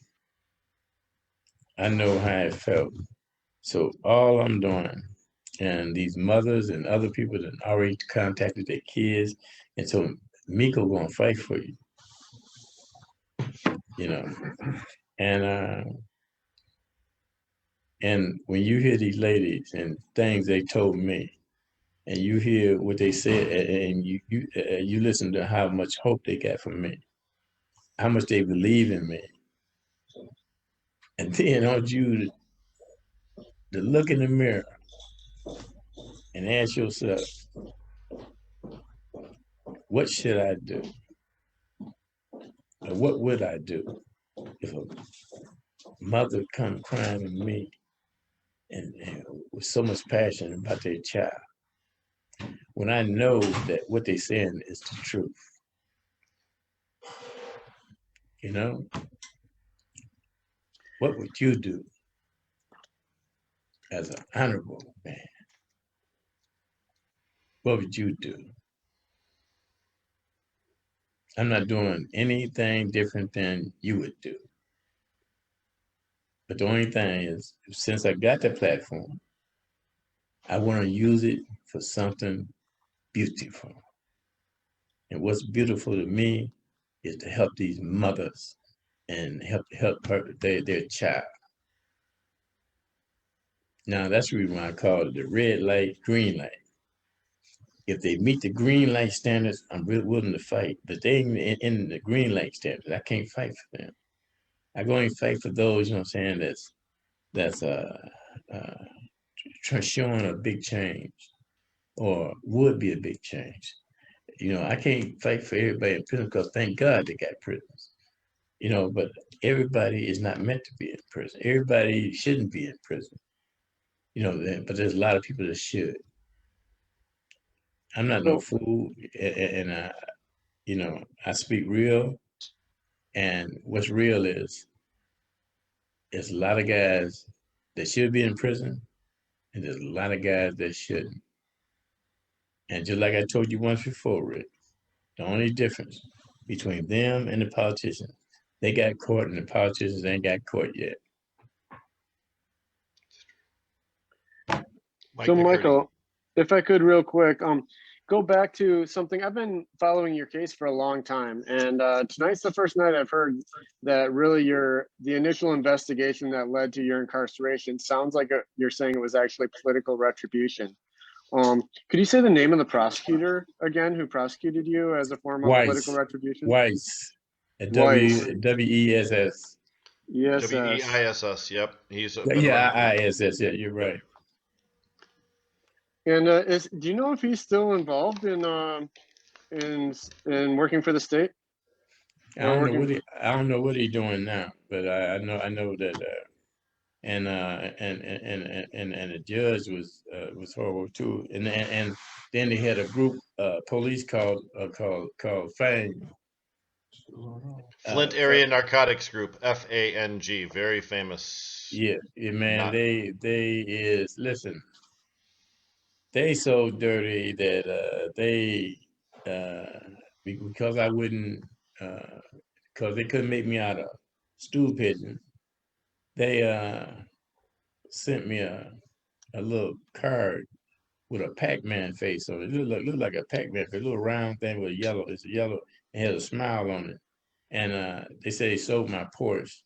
Speaker 2: I know how it felt. So all I'm doing, and these mothers and other people that already contacted their kids, and so Miko gonna fight for you. And when you hear these ladies and things they told me, and you hear what they said, and you listen to how much hope they got from me, how much they believe in me, and then I want you to look in the mirror and ask yourself, what should I do? Or what would I do if a mother come crying to me and with so much passion about their child, when I know that what they're saying is the truth? What would you do as an honorable man? What would you do? I'm not doing anything different than you would do. But the only thing is, since I got the platform, I want to use it for something beautiful. And what's beautiful to me is to help these mothers and help their child. Now, that's the reason why I call it the red light, green light. If they meet the green light standards, I'm really willing to fight. But they ain't in the green light standards, I can't fight for them. I go and fight for those, that's showing a big change or would be a big change. I can't fight for everybody in prison because thank God they got prisons. But everybody is not meant to be in prison. Everybody shouldn't be in prison. But there's a lot of people that should. I'm not no fool, and I speak real. And what's real is there's a lot of guys that should be in prison, and there's a lot of guys that shouldn't. And just like I told you once before, Rick, the only difference between them and the politicians, they got caught and the politicians ain't got caught yet.
Speaker 9: So Michael, if I could real quick, go back to something. I've been following your case for a long time, and tonight's the first night I've heard that really the initial investigation that led to your incarceration sounds like you're saying it was actually political retribution. Could you say the name of the prosecutor again who prosecuted you as a form of political
Speaker 2: Weiss.
Speaker 9: retribution?
Speaker 2: Weiss.
Speaker 9: Weiss.
Speaker 2: W-E-S-S.
Speaker 9: Yes.
Speaker 1: W-E-I-S-S. Yep. He's been
Speaker 2: Yeah,
Speaker 1: around.
Speaker 2: I-S-S. Yeah, you're right.
Speaker 9: And do you know if he's still involved in working for the state?
Speaker 2: I don't know what he's doing now, but I know that and the judge was horrible too. And then they had a group police called FANG.
Speaker 1: Flint Area Narcotics Group, F-A-N-G, very famous.
Speaker 2: Yeah, man. Listen. They so dirty that because I wouldn't because they couldn't make me out of stool pigeon. They sent me a little card with a Pac-Man face on it. It looked like a Pac-Man face, a little round thing with yellow. It's yellow and had a smile on it. And they said he sold my Porsche.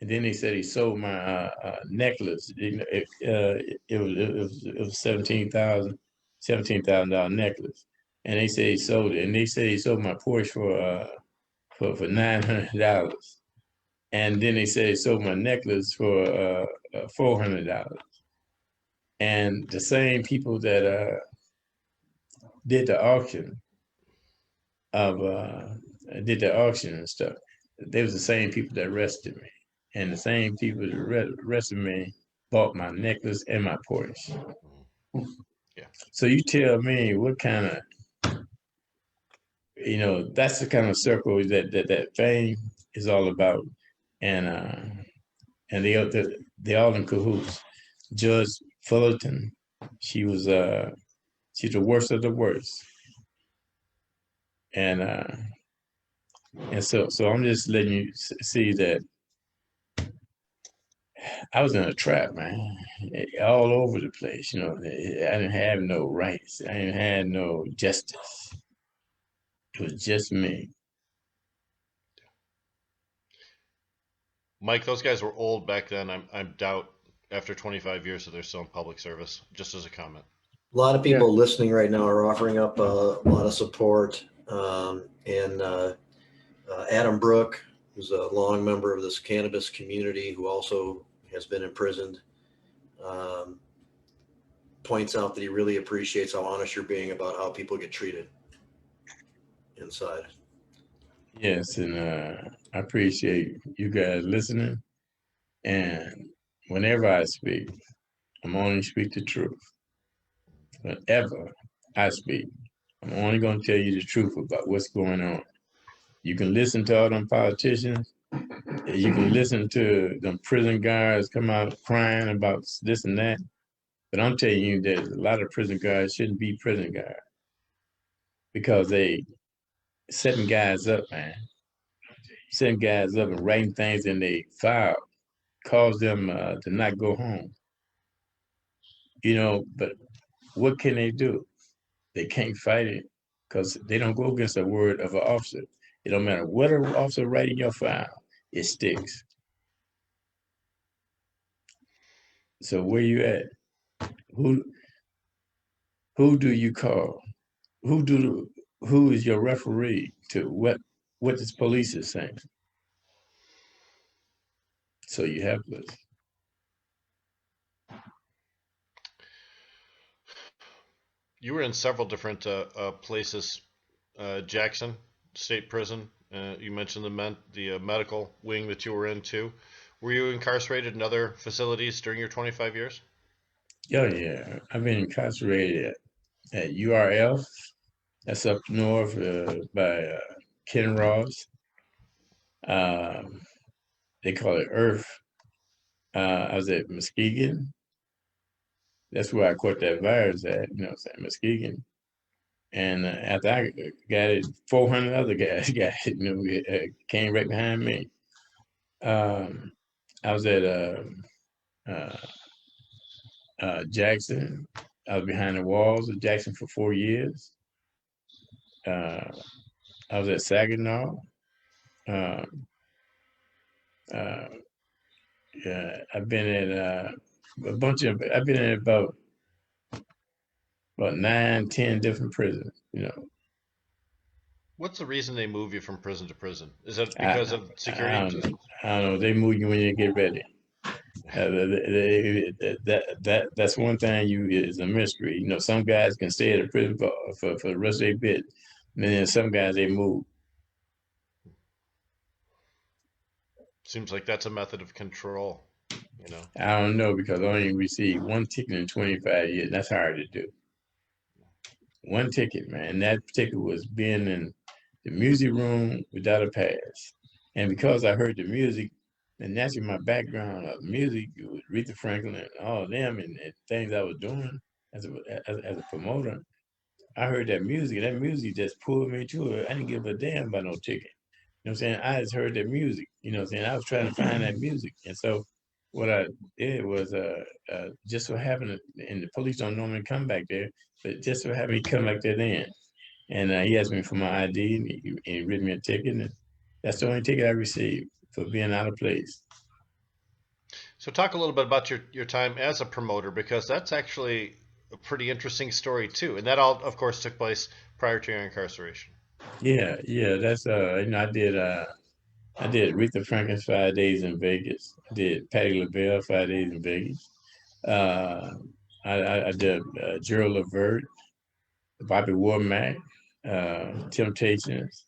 Speaker 2: And then they said he sold my necklace. It was $17,000 necklace. And they said he sold it. And they said he sold my Porsche for $900. And then they said he sold my necklace for $400. And the same people that did the auction and stuff, they was the same people that arrested me. And the same people that arrested me bought my necklace and my Porsche.
Speaker 1: Yeah.
Speaker 2: So you tell me what kind of, that's the kind of circle that fame is all about. And they all in cahoots. Judge Fullerton, she's the worst of the worst. And so I'm just letting you see that I was in a trap, man, all over the place. I didn't have no rights. I didn't have no justice. It was just me.
Speaker 1: Mike, those guys were old back then. I doubt after 25 years that they're still in public service, just as a comment.
Speaker 3: A lot of people listening right now are offering up a lot of support. Adam Brook, who's a long member of this cannabis community, who also has been imprisoned, points out that he really appreciates how honest you're being about how people get treated inside.
Speaker 2: Yes, and I appreciate you guys listening. And whenever I speak, I'm only speak the truth. Whenever I speak, I'm only going to tell you the truth about what's going on. You can listen to all them politicians. You can listen to them prison guards come out crying about this and that. But I'm telling you that a lot of prison guards shouldn't be prison guards because they setting guys up, man. Setting guys up and writing things in their file cause them to not go home. But what can they do? They can't fight it because they don't go against the word of an officer. It don't matter what an officer write in your file, it sticks. So where you at? Who do you call? Who is your referee to what this police is saying? So you have this.
Speaker 1: You were in several different places. Jackson State Prison. You mentioned the medical wing that you were in too. Were you incarcerated in other facilities during your 25 years?
Speaker 2: Yeah. I've been incarcerated at URF. That's up north by Ken Ross. They call it Earth. I was at Muskegon. That's where I caught that virus at, Muskegon. And after I got it, 400 other guys got it, came right behind me. I was at Jackson. I was behind the walls of Jackson for 4 years. I was at Saginaw. I've been at I've been in about about 9, 10 different prisons, you know.
Speaker 1: What's the reason they move you from prison to prison? Is it
Speaker 2: I,
Speaker 1: because of security reasons?
Speaker 2: I don't know. They move you when you get ready. That's one thing is a mystery. You know, some guys can stay at a prison for the rest of their bit. And then some guys, they move.
Speaker 1: Seems like that's a method of control, you know.
Speaker 2: I don't know, because I only received one ticket in 25 years. That's hard to do. One ticket, man. That ticket was being in the music room without a pass. And because I heard the music, and naturally my background of music with Aretha Franklin and all of them and things I was doing as a promoter, I heard that music, and that music just pulled me to it. I didn't give a damn about no ticket. You know what I'm saying? I just heard that music, you know what I'm saying? I was trying to find that music. And so what I did was just so happened, and the police don't normally come back there, but just so happened he come back there then. And he asked me for my ID, and he written me a ticket, and that's the only ticket I received for being out of place.
Speaker 1: So talk a little bit about your time as a promoter, because that's actually a pretty interesting story too. And that all, of course, took place prior to your incarceration.
Speaker 2: Yeah, that's you know, I did Aretha Franklin's 5 days in Vegas. I did Patti LaBelle 5 days in Vegas. I did Gerald Levert, Bobby Womack, Temptations,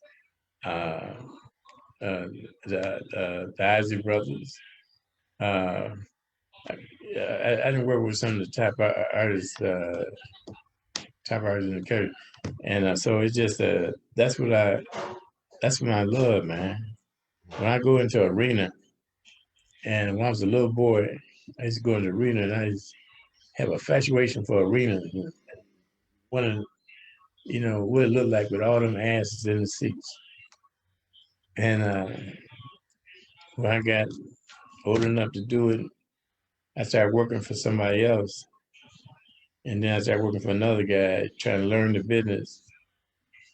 Speaker 2: the Isley Brothers. I didn't work with some of the top artists in the country, and so it's just that's what I love, man. When I go into an arena, and when I was a little boy, I used to go into the arena, and I used to have a infatuation for arena. One of, you know, what it looked like with all them asses in the seats. And when I got old enough to do it, I started working for somebody else. And then I started working for another guy, trying to learn the business.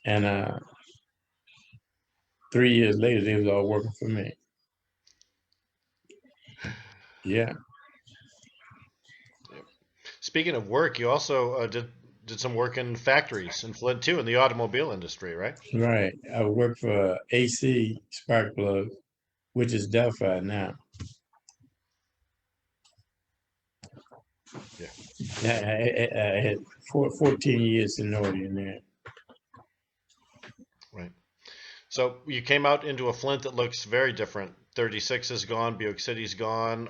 Speaker 2: And 3 years later, they was all working for me. Yeah.
Speaker 1: Speaking of work, you also did some work in factories in Flint too, in the automobile industry, right?
Speaker 2: Right. I worked for AC Sparkplug, which is Delphi now.
Speaker 1: Yeah.
Speaker 2: I had 14 years seniority in there.
Speaker 1: Right. So you came out into a Flint that looks very different. 36 is gone, Buick City's gone.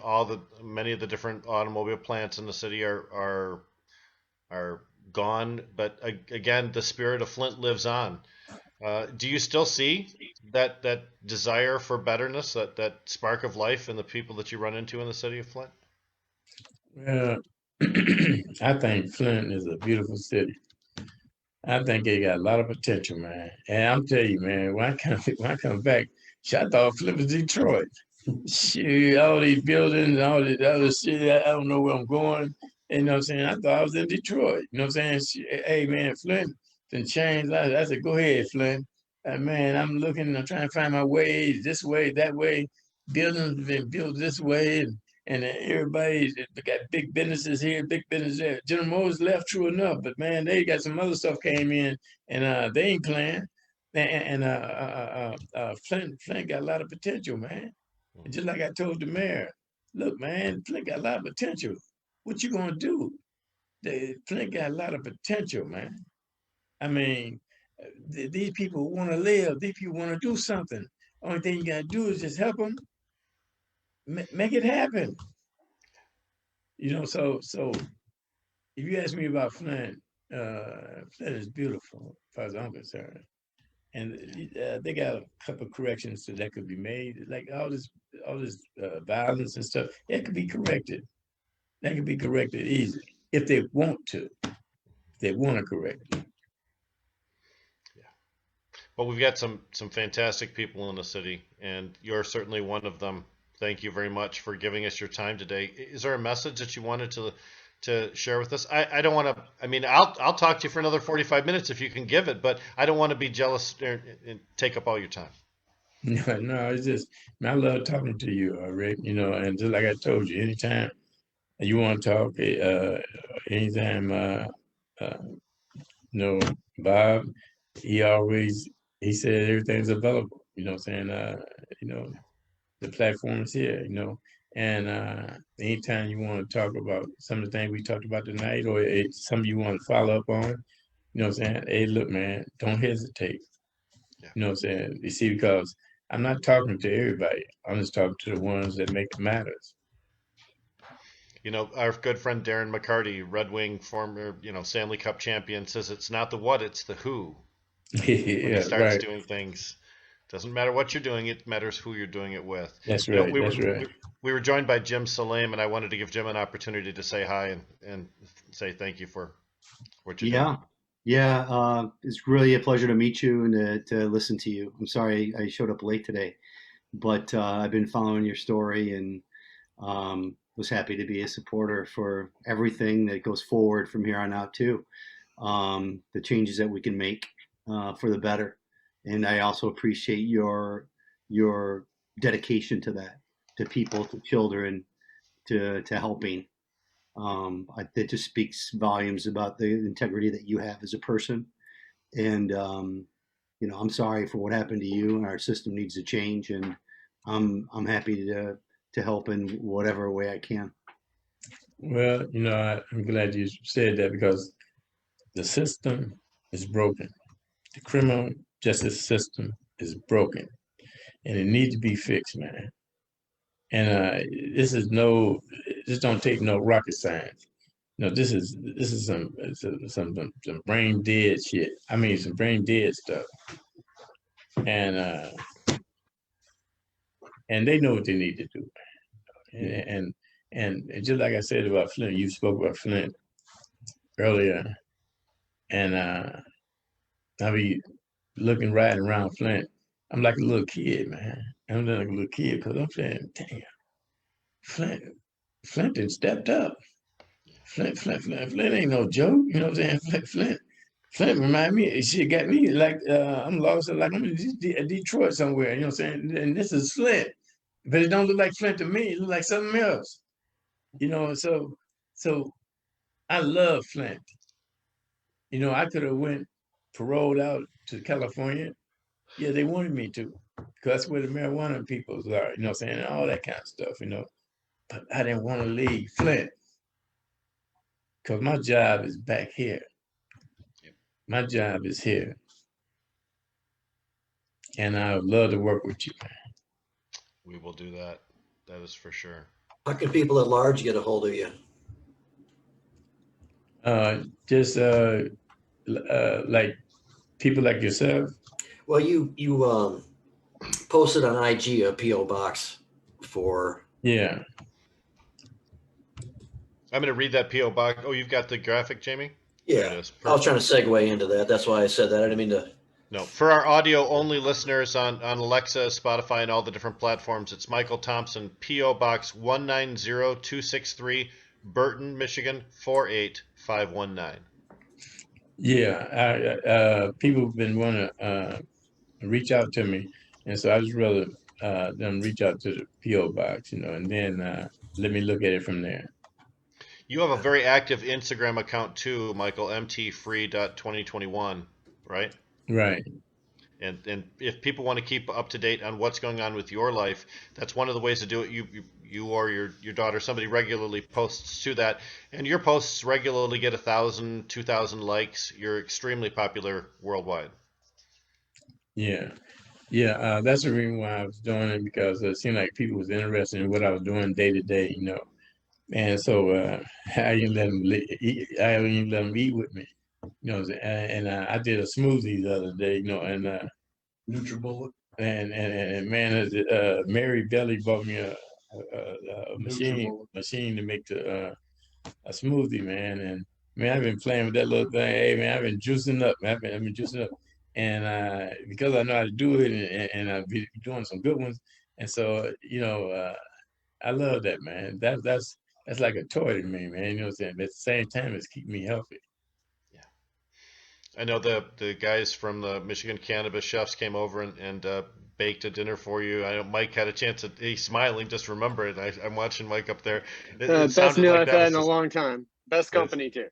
Speaker 1: Many of the different automobile plants in the city are gone. But again, the spirit of Flint lives on. Do you still see that desire for betterness, that spark of life in the people that you run into in the city of Flint?
Speaker 2: Well, I think Flint is a beautiful city. I think they got a lot of potential, man. And I'm telling you, man, when I come back, I thought Flint was Detroit. Shit, all these buildings, all this other shit, I don't know where I'm going. You know what I'm saying? I thought I was in Detroit. You know what I'm saying? Hey, man, Flint done changed. I said, go ahead, Flint. Man, I'm trying to find my way, this way, that way. Buildings have been built this way, and everybody got big businesses here, big business there. General Motors left, true enough, but man, they got some other stuff came in, and they ain't playing. And Flint got a lot of potential, man. And just like I told the mayor, look, man, Flint got a lot of potential. What you gonna do? Flint got a lot of potential, man. I mean, these people want to live. These people want to do something. Only thing you gotta do is just help them. Make it happen. You know, so if you ask me about Flint, Flint is beautiful as far as I'm concerned. And they got a couple of corrections that could be made. Like all this violence and stuff, it could be corrected. That could be corrected easily if they want to. If they want to correct it.
Speaker 1: Yeah. Well, we've got some fantastic people in the city, and you're certainly one of them. Thank you very much for giving us your time today. Is there a message that you wanted to share with us? I don't want to, I mean, I'll talk to you for another 45 minutes if you can give it, but I don't want to be jealous and take up all your time.
Speaker 2: No, it's just, I love talking to you, Rick, you know, and just like I told you, anytime you want to talk, anytime Bob, he said everything's available, saying, the platform is here, and anytime you want to talk about some of the things we talked about tonight, or it's something you want to follow up on, saying, hey, look, man, don't hesitate. You see, because I'm not talking to everybody. I'm just talking to the ones that make it matters.
Speaker 1: Our good friend Darren McCarty, Red Wing former, Stanley Cup champion, says it's not the what, it's the who. When he starts doing things, doesn't matter what you're doing, it matters who you're doing it with.
Speaker 2: That's right.
Speaker 1: We were joined by Jim Salim, and I wanted to give Jim an opportunity to say hi and say thank you for what you're doing.
Speaker 10: Yeah. It's really a pleasure to meet you and to listen to you. I'm sorry I showed up late today, but I've been following your story and was happy to be a supporter for everything that goes forward from here on out too. The changes that we can make for the better. And I also appreciate your dedication to that, to people, to children, to helping. That just speaks volumes about the integrity that you have as a person. And, I'm sorry for what happened to you, and our system needs to change. And I'm happy to help in whatever way I can.
Speaker 2: Well, I'm glad you said that, because the system is broken. The criminal justice system is broken, and it needs to be fixed, man. And this don't take no rocket science. This is some brain dead shit. I mean, some brain dead stuff. And they know what they need to do. And just like I said about Flint, you spoke about Flint earlier, and I be looking right around Flint. I'm like a little kid, man. I'm like a little kid, because I'm saying, damn, Flint done stepped up. Flint ain't no joke, you know what I'm saying? Flint remind me, she got me like I'm lost, like I'm in Detroit somewhere, you know what I'm saying? And this is Flint, but it don't look like Flint to me. It look like something else, So I love Flint. I could have went paroled out to California. Yeah, they wanted me to, because that's where the marijuana peoples are, you know what I'm saying? And all that kind of stuff, But I didn't want to leave Flint, because my job is back here. My job is here. And I would love to work with you, man.
Speaker 1: We will do that. That is for sure.
Speaker 3: How can people at large get a hold of you?
Speaker 2: Just like people like yourself.
Speaker 3: Well, you posted on IG a PO box for.
Speaker 2: Yeah.
Speaker 1: I'm going to read that PO box. Oh, you've got the graphic, Jamie?
Speaker 3: Yeah. I was trying to segue into that. That's why I said that. I didn't mean to.
Speaker 1: No, for our audio only listeners on Alexa, Spotify, and all the different platforms, it's Michael Thompson, P.O. Box 190263, Burton, Michigan 48519.
Speaker 2: Yeah, people have been wanting to reach out to me, and so I just rather them reach out to the P.O. Box, and then let me look at it from there.
Speaker 1: You have a very active Instagram account too, Michael, mtfree.2021, right?
Speaker 2: Right.
Speaker 1: And if people want to keep up to date on what's going on with your life, that's one of the ways to do it. You or your daughter, somebody regularly posts to that, and your posts regularly get 1,000, 2,000 likes. You're extremely popular worldwide.
Speaker 2: Yeah. That's the reason why I was doing it, because it seemed like people was interested in what I was doing day to day, And so I didn't let them eat with me. And I did a smoothie the other day, and
Speaker 7: NutriBullet.
Speaker 2: And man, Mary Belly bought me a machine to make a smoothie, man. And man, I've been playing with that little thing. Hey, man, I've been juicing up. I've been juicing up, and because I know how to do it, and I've been doing some good ones. And so, I love that, man. That's like a toy to me, man. You know what I'm saying? But at the same time, it's keeping me healthy.
Speaker 1: I know the guys from the Michigan Cannabis Chefs came over and baked a dinner for you. I know Mike had a chance to, he's smiling, just remember it. I'm watching Mike up there.
Speaker 9: Best meal I've had in a long time. Best company too.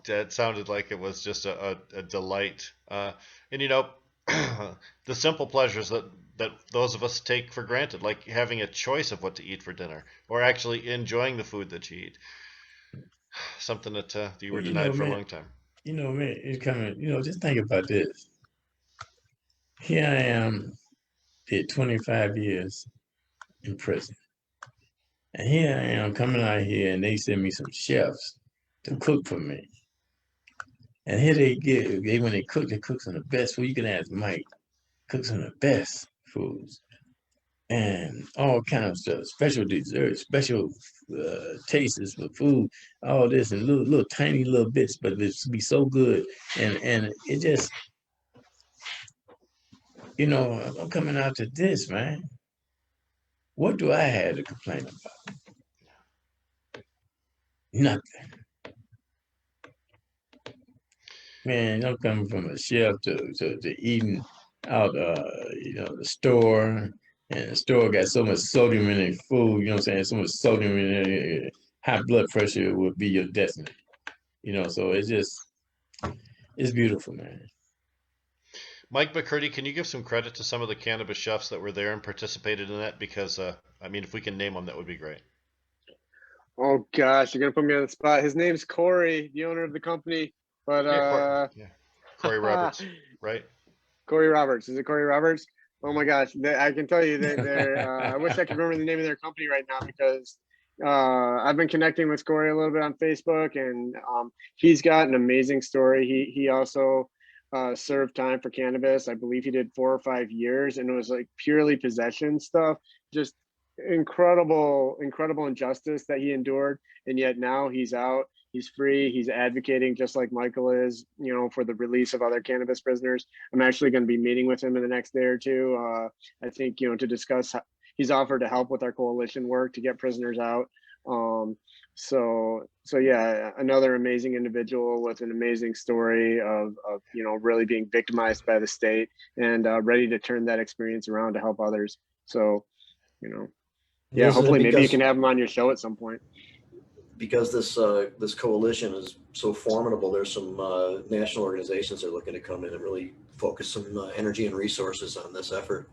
Speaker 1: That sounded like it was just a delight. And you know, the simple pleasures that those of us take for granted, like having a choice of what to eat for dinner, or actually enjoying the food that you eat. Something that you were
Speaker 2: Well,
Speaker 1: denied for a long time.
Speaker 2: Man, it's coming. Just think about this. Here I am, did 25 years in prison. And here I am coming out here and they send me some chefs to cook for me. And here when they cook some of the best food. You can ask Mike, cook some of the best foods. And all kind of stuff, special desserts, special tastes for food, all this and little tiny little bits, but it be so good. And it just, I'm coming out to this, man. What do I have to complain about? Nothing. Man, I'm coming from a chef to eating out, the store. And the store got so much sodium in their food, you know what I'm saying? So much sodium in it, high blood pressure would be your destiny. So it's beautiful, man.
Speaker 1: Mike McCurdy, can you give some credit to some of the cannabis chefs that were there and participated in that? Because, if we can name them, that would be great.
Speaker 9: Oh, gosh, you're going to put me on the spot. His name's Corey, the owner of the company. But
Speaker 1: Corey Roberts, right?
Speaker 9: Corey Roberts. Is it Corey Roberts? Oh my gosh, I can tell you that I wish I could remember the name of their company right now, because I've been connecting with Corey a little bit on Facebook, and he's got an amazing story. He also served time for cannabis. I believe he did 4 or 5 years, and it was like purely possession stuff. Just incredible injustice that he endured, and yet now he's out. He's free. He's advocating, just like Michael is, for the release of other cannabis prisoners. I'm actually going to be meeting with him in the next day or two. I think, to discuss. He's offered to help with our coalition work to get prisoners out. So yeah, another amazing individual with an amazing story of really being victimized by the state and ready to turn that experience around to help others. So, yeah, hopefully maybe you can have him on your show at some point.
Speaker 3: Because this coalition is so formidable, there's some national organizations that are looking to come in and really focus some energy and resources on this effort.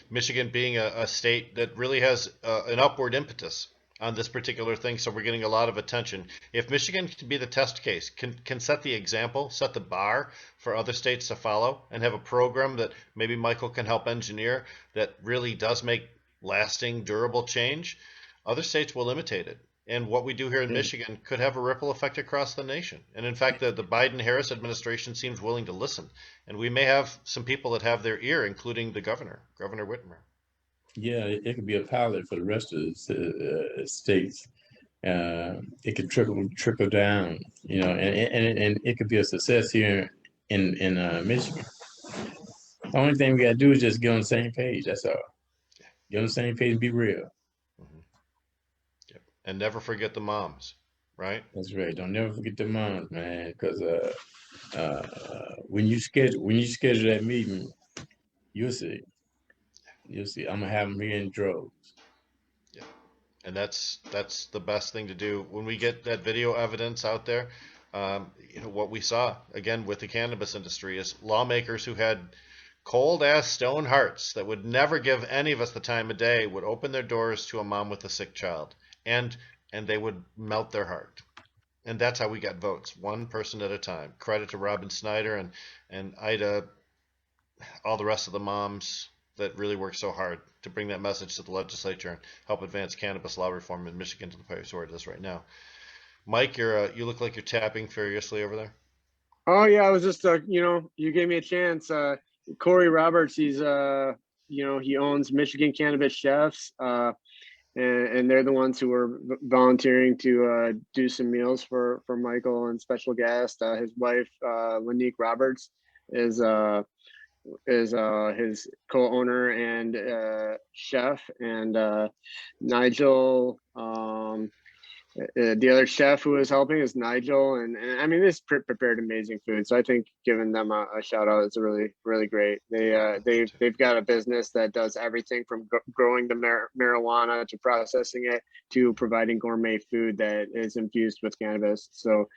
Speaker 3: Michigan
Speaker 1: being a state that really has an upward impetus on this particular thing, so we're getting a lot of attention. If Michigan can be the test case, can set the example, set the bar for other states to follow, and have a program that maybe Michael can help engineer that really does make lasting, durable change, other states will imitate it. And what we do here in Michigan could have a ripple effect across the nation. And in fact, the Biden-Harris administration seems willing to listen. And we may have some people that have their ear, including the governor, Governor Whitmer.
Speaker 2: Yeah, it could be a pilot for the rest of the states. It could trickle down, and it could be a success here in Michigan. The only thing we got to do is just get on the same page. That's all. Get on the same page and be real.
Speaker 1: And never forget the moms, right?
Speaker 2: That's right. Don't never forget the moms, man. Because when you schedule that meeting, you'll see. I'm gonna have them here in droves.
Speaker 1: Yeah, and that's the best thing to do when we get that video evidence out there. What we saw again with the cannabis industry is lawmakers who had cold ass stone hearts that would never give any of us the time of day would open their doors to a mom with a sick child. And they would melt their heart. And that's how we got votes, one person at a time. Credit to Robin Snyder and Ida, all the rest of the moms that really worked so hard to bring that message to the legislature and help advance cannabis law reform in Michigan to the place where it is right now. Mike, you look like you're tapping furiously over there.
Speaker 9: Oh yeah, I was just you gave me a chance. Corey Roberts, he's he owns Michigan Cannabis Chefs. And they're the ones who are volunteering to do some meals for Michael and special guest. His wife, Lanique Roberts, is his co-owner and chef, and Nigel, the other chef who is helping is Nigel, and I mean, this prepared amazing food. So I think giving them a shout out is really, really great. They've got a business that does everything from growing the marijuana to processing it to providing gourmet food that is infused with cannabis. So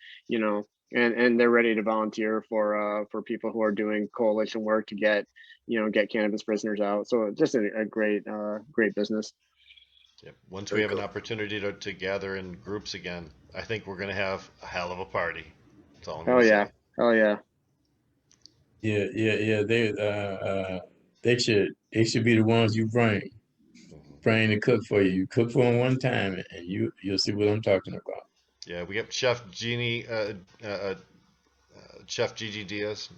Speaker 9: and they're ready to volunteer for people who are doing coalition work to get cannabis prisoners out. So just a great business.
Speaker 1: Yep. Once
Speaker 3: Very
Speaker 1: we have an
Speaker 3: cool.
Speaker 1: opportunity to gather in groups again, I think we're going to have a hell of a party. That's all I'm
Speaker 9: Oh
Speaker 1: going to
Speaker 9: yeah,
Speaker 1: say.
Speaker 9: oh yeah.
Speaker 2: Yeah. They should be the ones you bring to cook for you. You cook for them one time, and you'll see what I'm talking about.
Speaker 1: Yeah, we got Chef Gigi Diaz,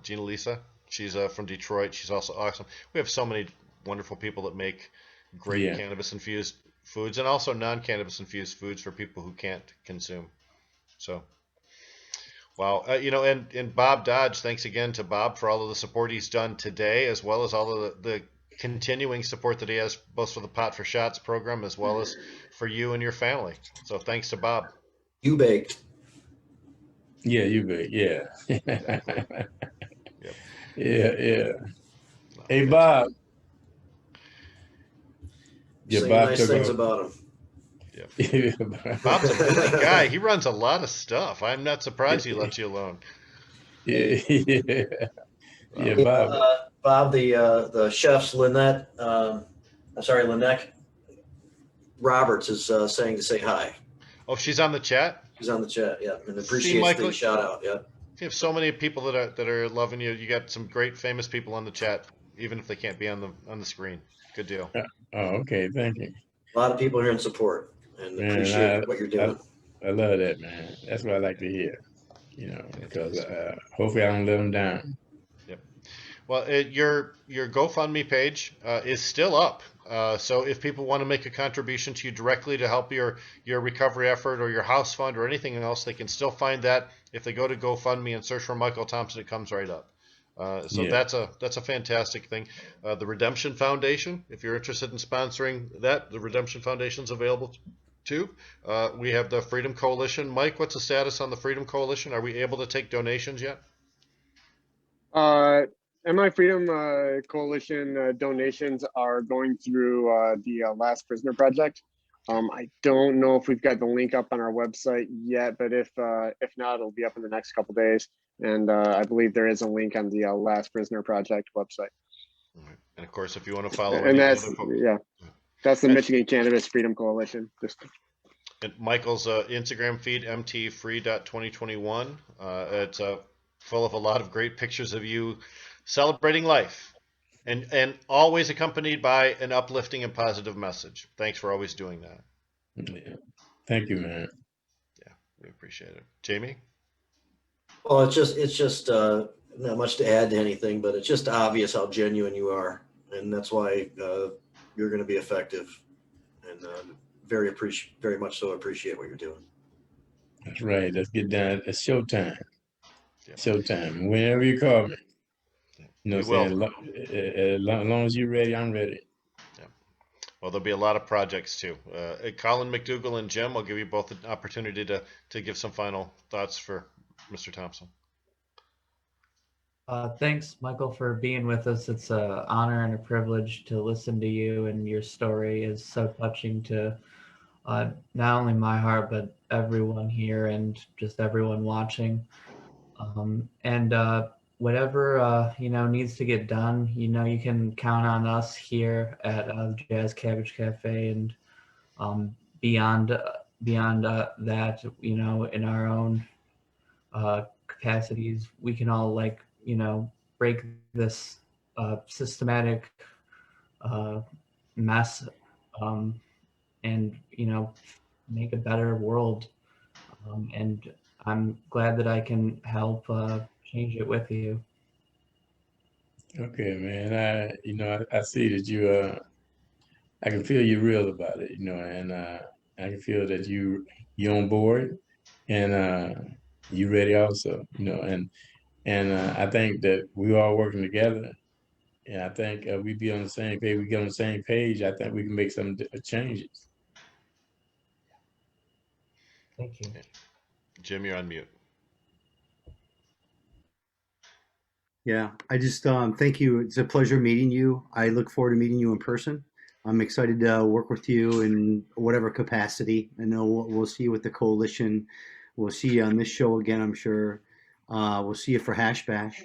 Speaker 1: Gina Lisa. She's from Detroit. She's also awesome. We have so many wonderful people that make great
Speaker 2: Yeah.
Speaker 1: cannabis infused foods and also non-cannabis infused foods for people who can't consume. So, wow. And Bob Dodge, thanks again to Bob for all of the support he's done today, as well as all of the continuing support that he has both for the Pot for Shots program as well as for you and your family. So thanks to Bob.
Speaker 3: You baked.
Speaker 2: Yeah, you bet. Yeah.
Speaker 1: Exactly.
Speaker 2: Yeah.
Speaker 1: No,
Speaker 2: Hey,
Speaker 1: fantastic.
Speaker 2: Bob. Yeah,
Speaker 3: Saying
Speaker 2: Bob
Speaker 3: nice
Speaker 2: took
Speaker 3: things
Speaker 2: off.
Speaker 3: about him.
Speaker 1: Bob's a busy guy. He runs a lot of stuff. I'm not surprised he lets you alone.
Speaker 2: Yeah. Yeah,
Speaker 3: Hey,
Speaker 2: Bob.
Speaker 3: Bob, the chef's Lynette, Lynette Roberts is saying to say hi.
Speaker 1: Oh, she's on the chat.
Speaker 3: She's on the chat, yeah, and
Speaker 1: See,
Speaker 3: appreciates
Speaker 1: Michael,
Speaker 3: the shout out, yeah.
Speaker 1: you have so many people that are loving you. You got some great famous people on the chat, even if they can't be on the screen. Good deal.
Speaker 2: Oh, okay. Thank you.
Speaker 3: A lot of people here in support and
Speaker 2: Man,
Speaker 3: appreciate what you're doing.
Speaker 2: I love that, man. That's what I like to hear. Because hopefully I don't let them down.
Speaker 1: Yep. Well, your GoFundMe page is still up. So if people want to make a contribution to you directly to help your recovery effort or your house fund or anything else, they can still find that. If they go to GoFundMe and search for Michael Thompson, it comes right up. So
Speaker 2: Yeah.
Speaker 1: that's a fantastic thing. The Redemption Foundation, if you're interested in sponsoring that, the Redemption Foundation's available too. We have the Freedom Coalition. Mike, what's the status on the Freedom Coalition? Are we able to take donations yet?
Speaker 9: MI Freedom Coalition donations are going through the Last Prisoner Project. I don't know if we've got the link up on our website yet, but if not, it'll be up in the next couple days. And I believe there is a link on the Last Prisoner Project website.
Speaker 1: All right. And of course, if you want to follow
Speaker 9: And
Speaker 1: any
Speaker 9: that's
Speaker 1: other folks,
Speaker 9: that's the Michigan Cannabis Freedom Coalition.
Speaker 1: and Michael's Instagram feed, mtfree.2021. It's full of a lot of great pictures of you celebrating life and always accompanied by an uplifting and positive message. Thanks for always doing that.
Speaker 2: Yeah. Thank you, man.
Speaker 1: Yeah, we appreciate it. Jamie?
Speaker 3: Well, it's just not much to add to anything, but it's just obvious how genuine you are, and that's why you're going to be effective, and very much so appreciate what you're doing.
Speaker 2: That's right. Let's get down. It's showtime.
Speaker 1: Yeah.
Speaker 2: Showtime. Whenever you call me. You know
Speaker 1: We
Speaker 2: what I'm
Speaker 1: will.
Speaker 2: saying? As long as you're ready, I'm ready.
Speaker 1: Yeah. Well, there'll be a lot of projects too. Colin McDougall and Jim, I'll give you both an opportunity to give some final thoughts for Mr. Thompson.
Speaker 8: Thanks, Michael, for being with us. It's an honor and a privilege to listen to you, and your story is so touching to not only my heart, but everyone here and just everyone watching. And whatever needs to get done, you can count on us here at Jazz Cabbage Cafe, and beyond that, in our own capacities, we can all break this systematic mess, and make a better world. And I'm glad that I can help change it with you.
Speaker 2: Okay, man. I see that you I can feel you're real about it, and I can feel that you're on board, and you ready also, and I think that we all working together, and I think we be on the same page. We get on the same page. I think we can make some changes.
Speaker 8: Thank you.
Speaker 1: Jim, you're on mute.
Speaker 10: Yeah, I just thank you. It's a pleasure meeting you. I look forward to meeting you in person. I'm excited to work with you in whatever capacity. I know we'll see you with the coalition We'll see you on this show again, I'm sure. We'll see you for Hash Bash.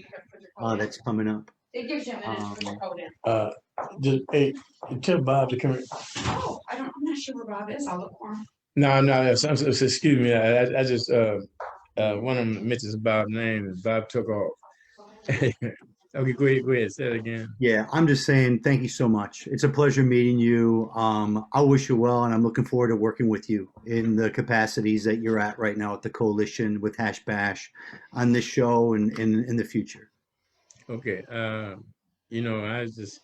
Speaker 10: That's coming up.
Speaker 11: It gives you a minute to put the code in.
Speaker 2: Just, hey, tell Bob to come in.
Speaker 11: Oh, I'm not sure where Bob is. I'll look for him.
Speaker 2: No, excuse me. I just one of them mentions Bob's name and Bob took off. Okay, go ahead, say it again.
Speaker 10: Yeah, I'm just saying thank you so much. It's a pleasure meeting you. I wish you well, and I'm looking forward to working with you in the capacities that you're at right now at the coalition with Hash Bash on this show and in the future.
Speaker 2: Okay, you know, I just,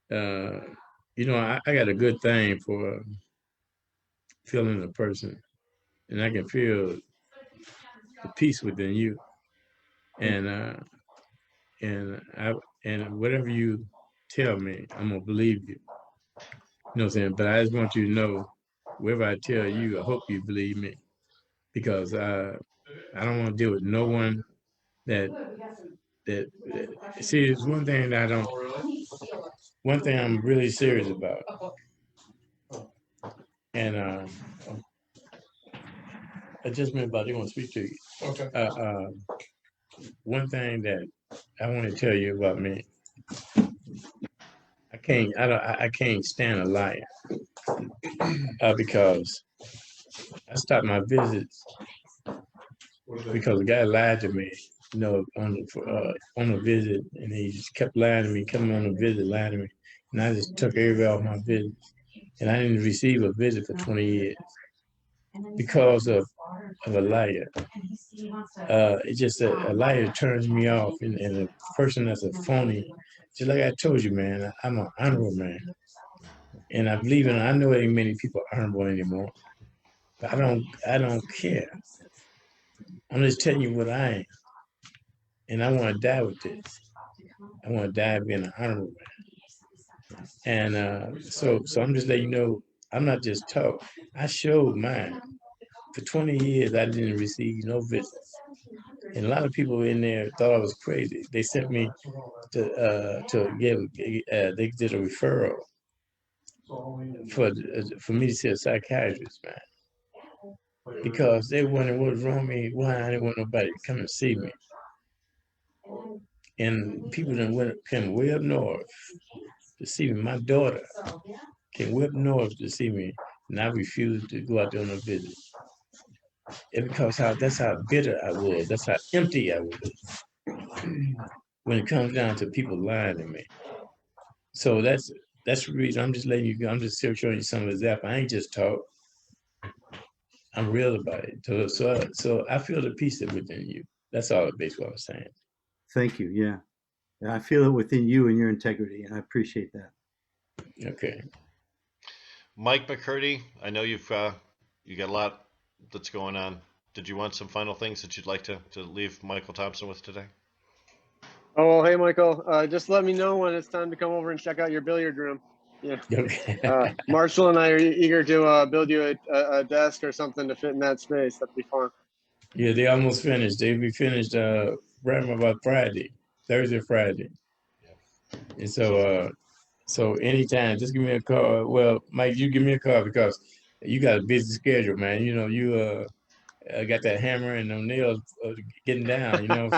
Speaker 2: you know, I got a good thing for feeling a person, and I can feel the peace within you, and whatever you tell me, I'm gonna believe you. You know what I'm saying? But I just want you to know, whatever I tell you, I hope you believe me, because I don't want to deal with no one that see. It's one thing that one thing I'm really serious about, and I just meant about they want to speak to you.
Speaker 7: Okay.
Speaker 2: One thing that I want to tell you about me, I can't stand a liar, because I stopped my visits because the guy lied to me, you know, on a visit, and he just kept lying to me, coming on a visit, lying to me, and I just took everybody off my visits, and I didn't receive a visit for 20 years because of a liar. It's just a liar turns me off, and a person that's a phony, just like I told you, man, I'm an honorable man, and I believe in. I know ain't many people honorable anymore, but I don't care. I'm just telling you what I am, and I want to die with this. I want to die being an honorable man, and so I'm just letting you know, I'm not just talk. I showed mine. For 20 years, I didn't receive no visits, and a lot of people in there thought I was crazy. They sent me to give. They did a referral for me to see a psychiatrist, man, because they wondered what was wrong with me. Why I didn't want nobody to come and see me, and people came way up north to see me. My daughter came way up north to see me, and I refused to go out there on a visit. And because that's how bitter I was, that's how empty I was when it comes down to people lying to me. So that's the reason I'm just letting you go. I'm just showing you some of the examples. I ain't just talk. I'm real about it. So I feel the peace that's within you. That's all basically what I'm saying.
Speaker 10: Thank you. Yeah, I feel it within you and your integrity, and I appreciate that.
Speaker 2: Okay.
Speaker 1: Mike McCurdy, I know you got a lot that's going on. Did you want some final things that you'd like to leave Michael Thompson with today?
Speaker 9: Oh, well, hey, Michael, just let me know when it's time to come over and check out your billiard room. Yeah.
Speaker 2: Okay.
Speaker 9: Marshall and I are eager to build you a desk or something to fit in that space. That'd be fun.
Speaker 2: Yeah, they almost finished. They'll be finished right about Thursday, Friday. And so anytime, just give me a call. Well, Mike, you give me a call because you got a busy schedule, man. You know, you got that hammer and them nails getting down, you know.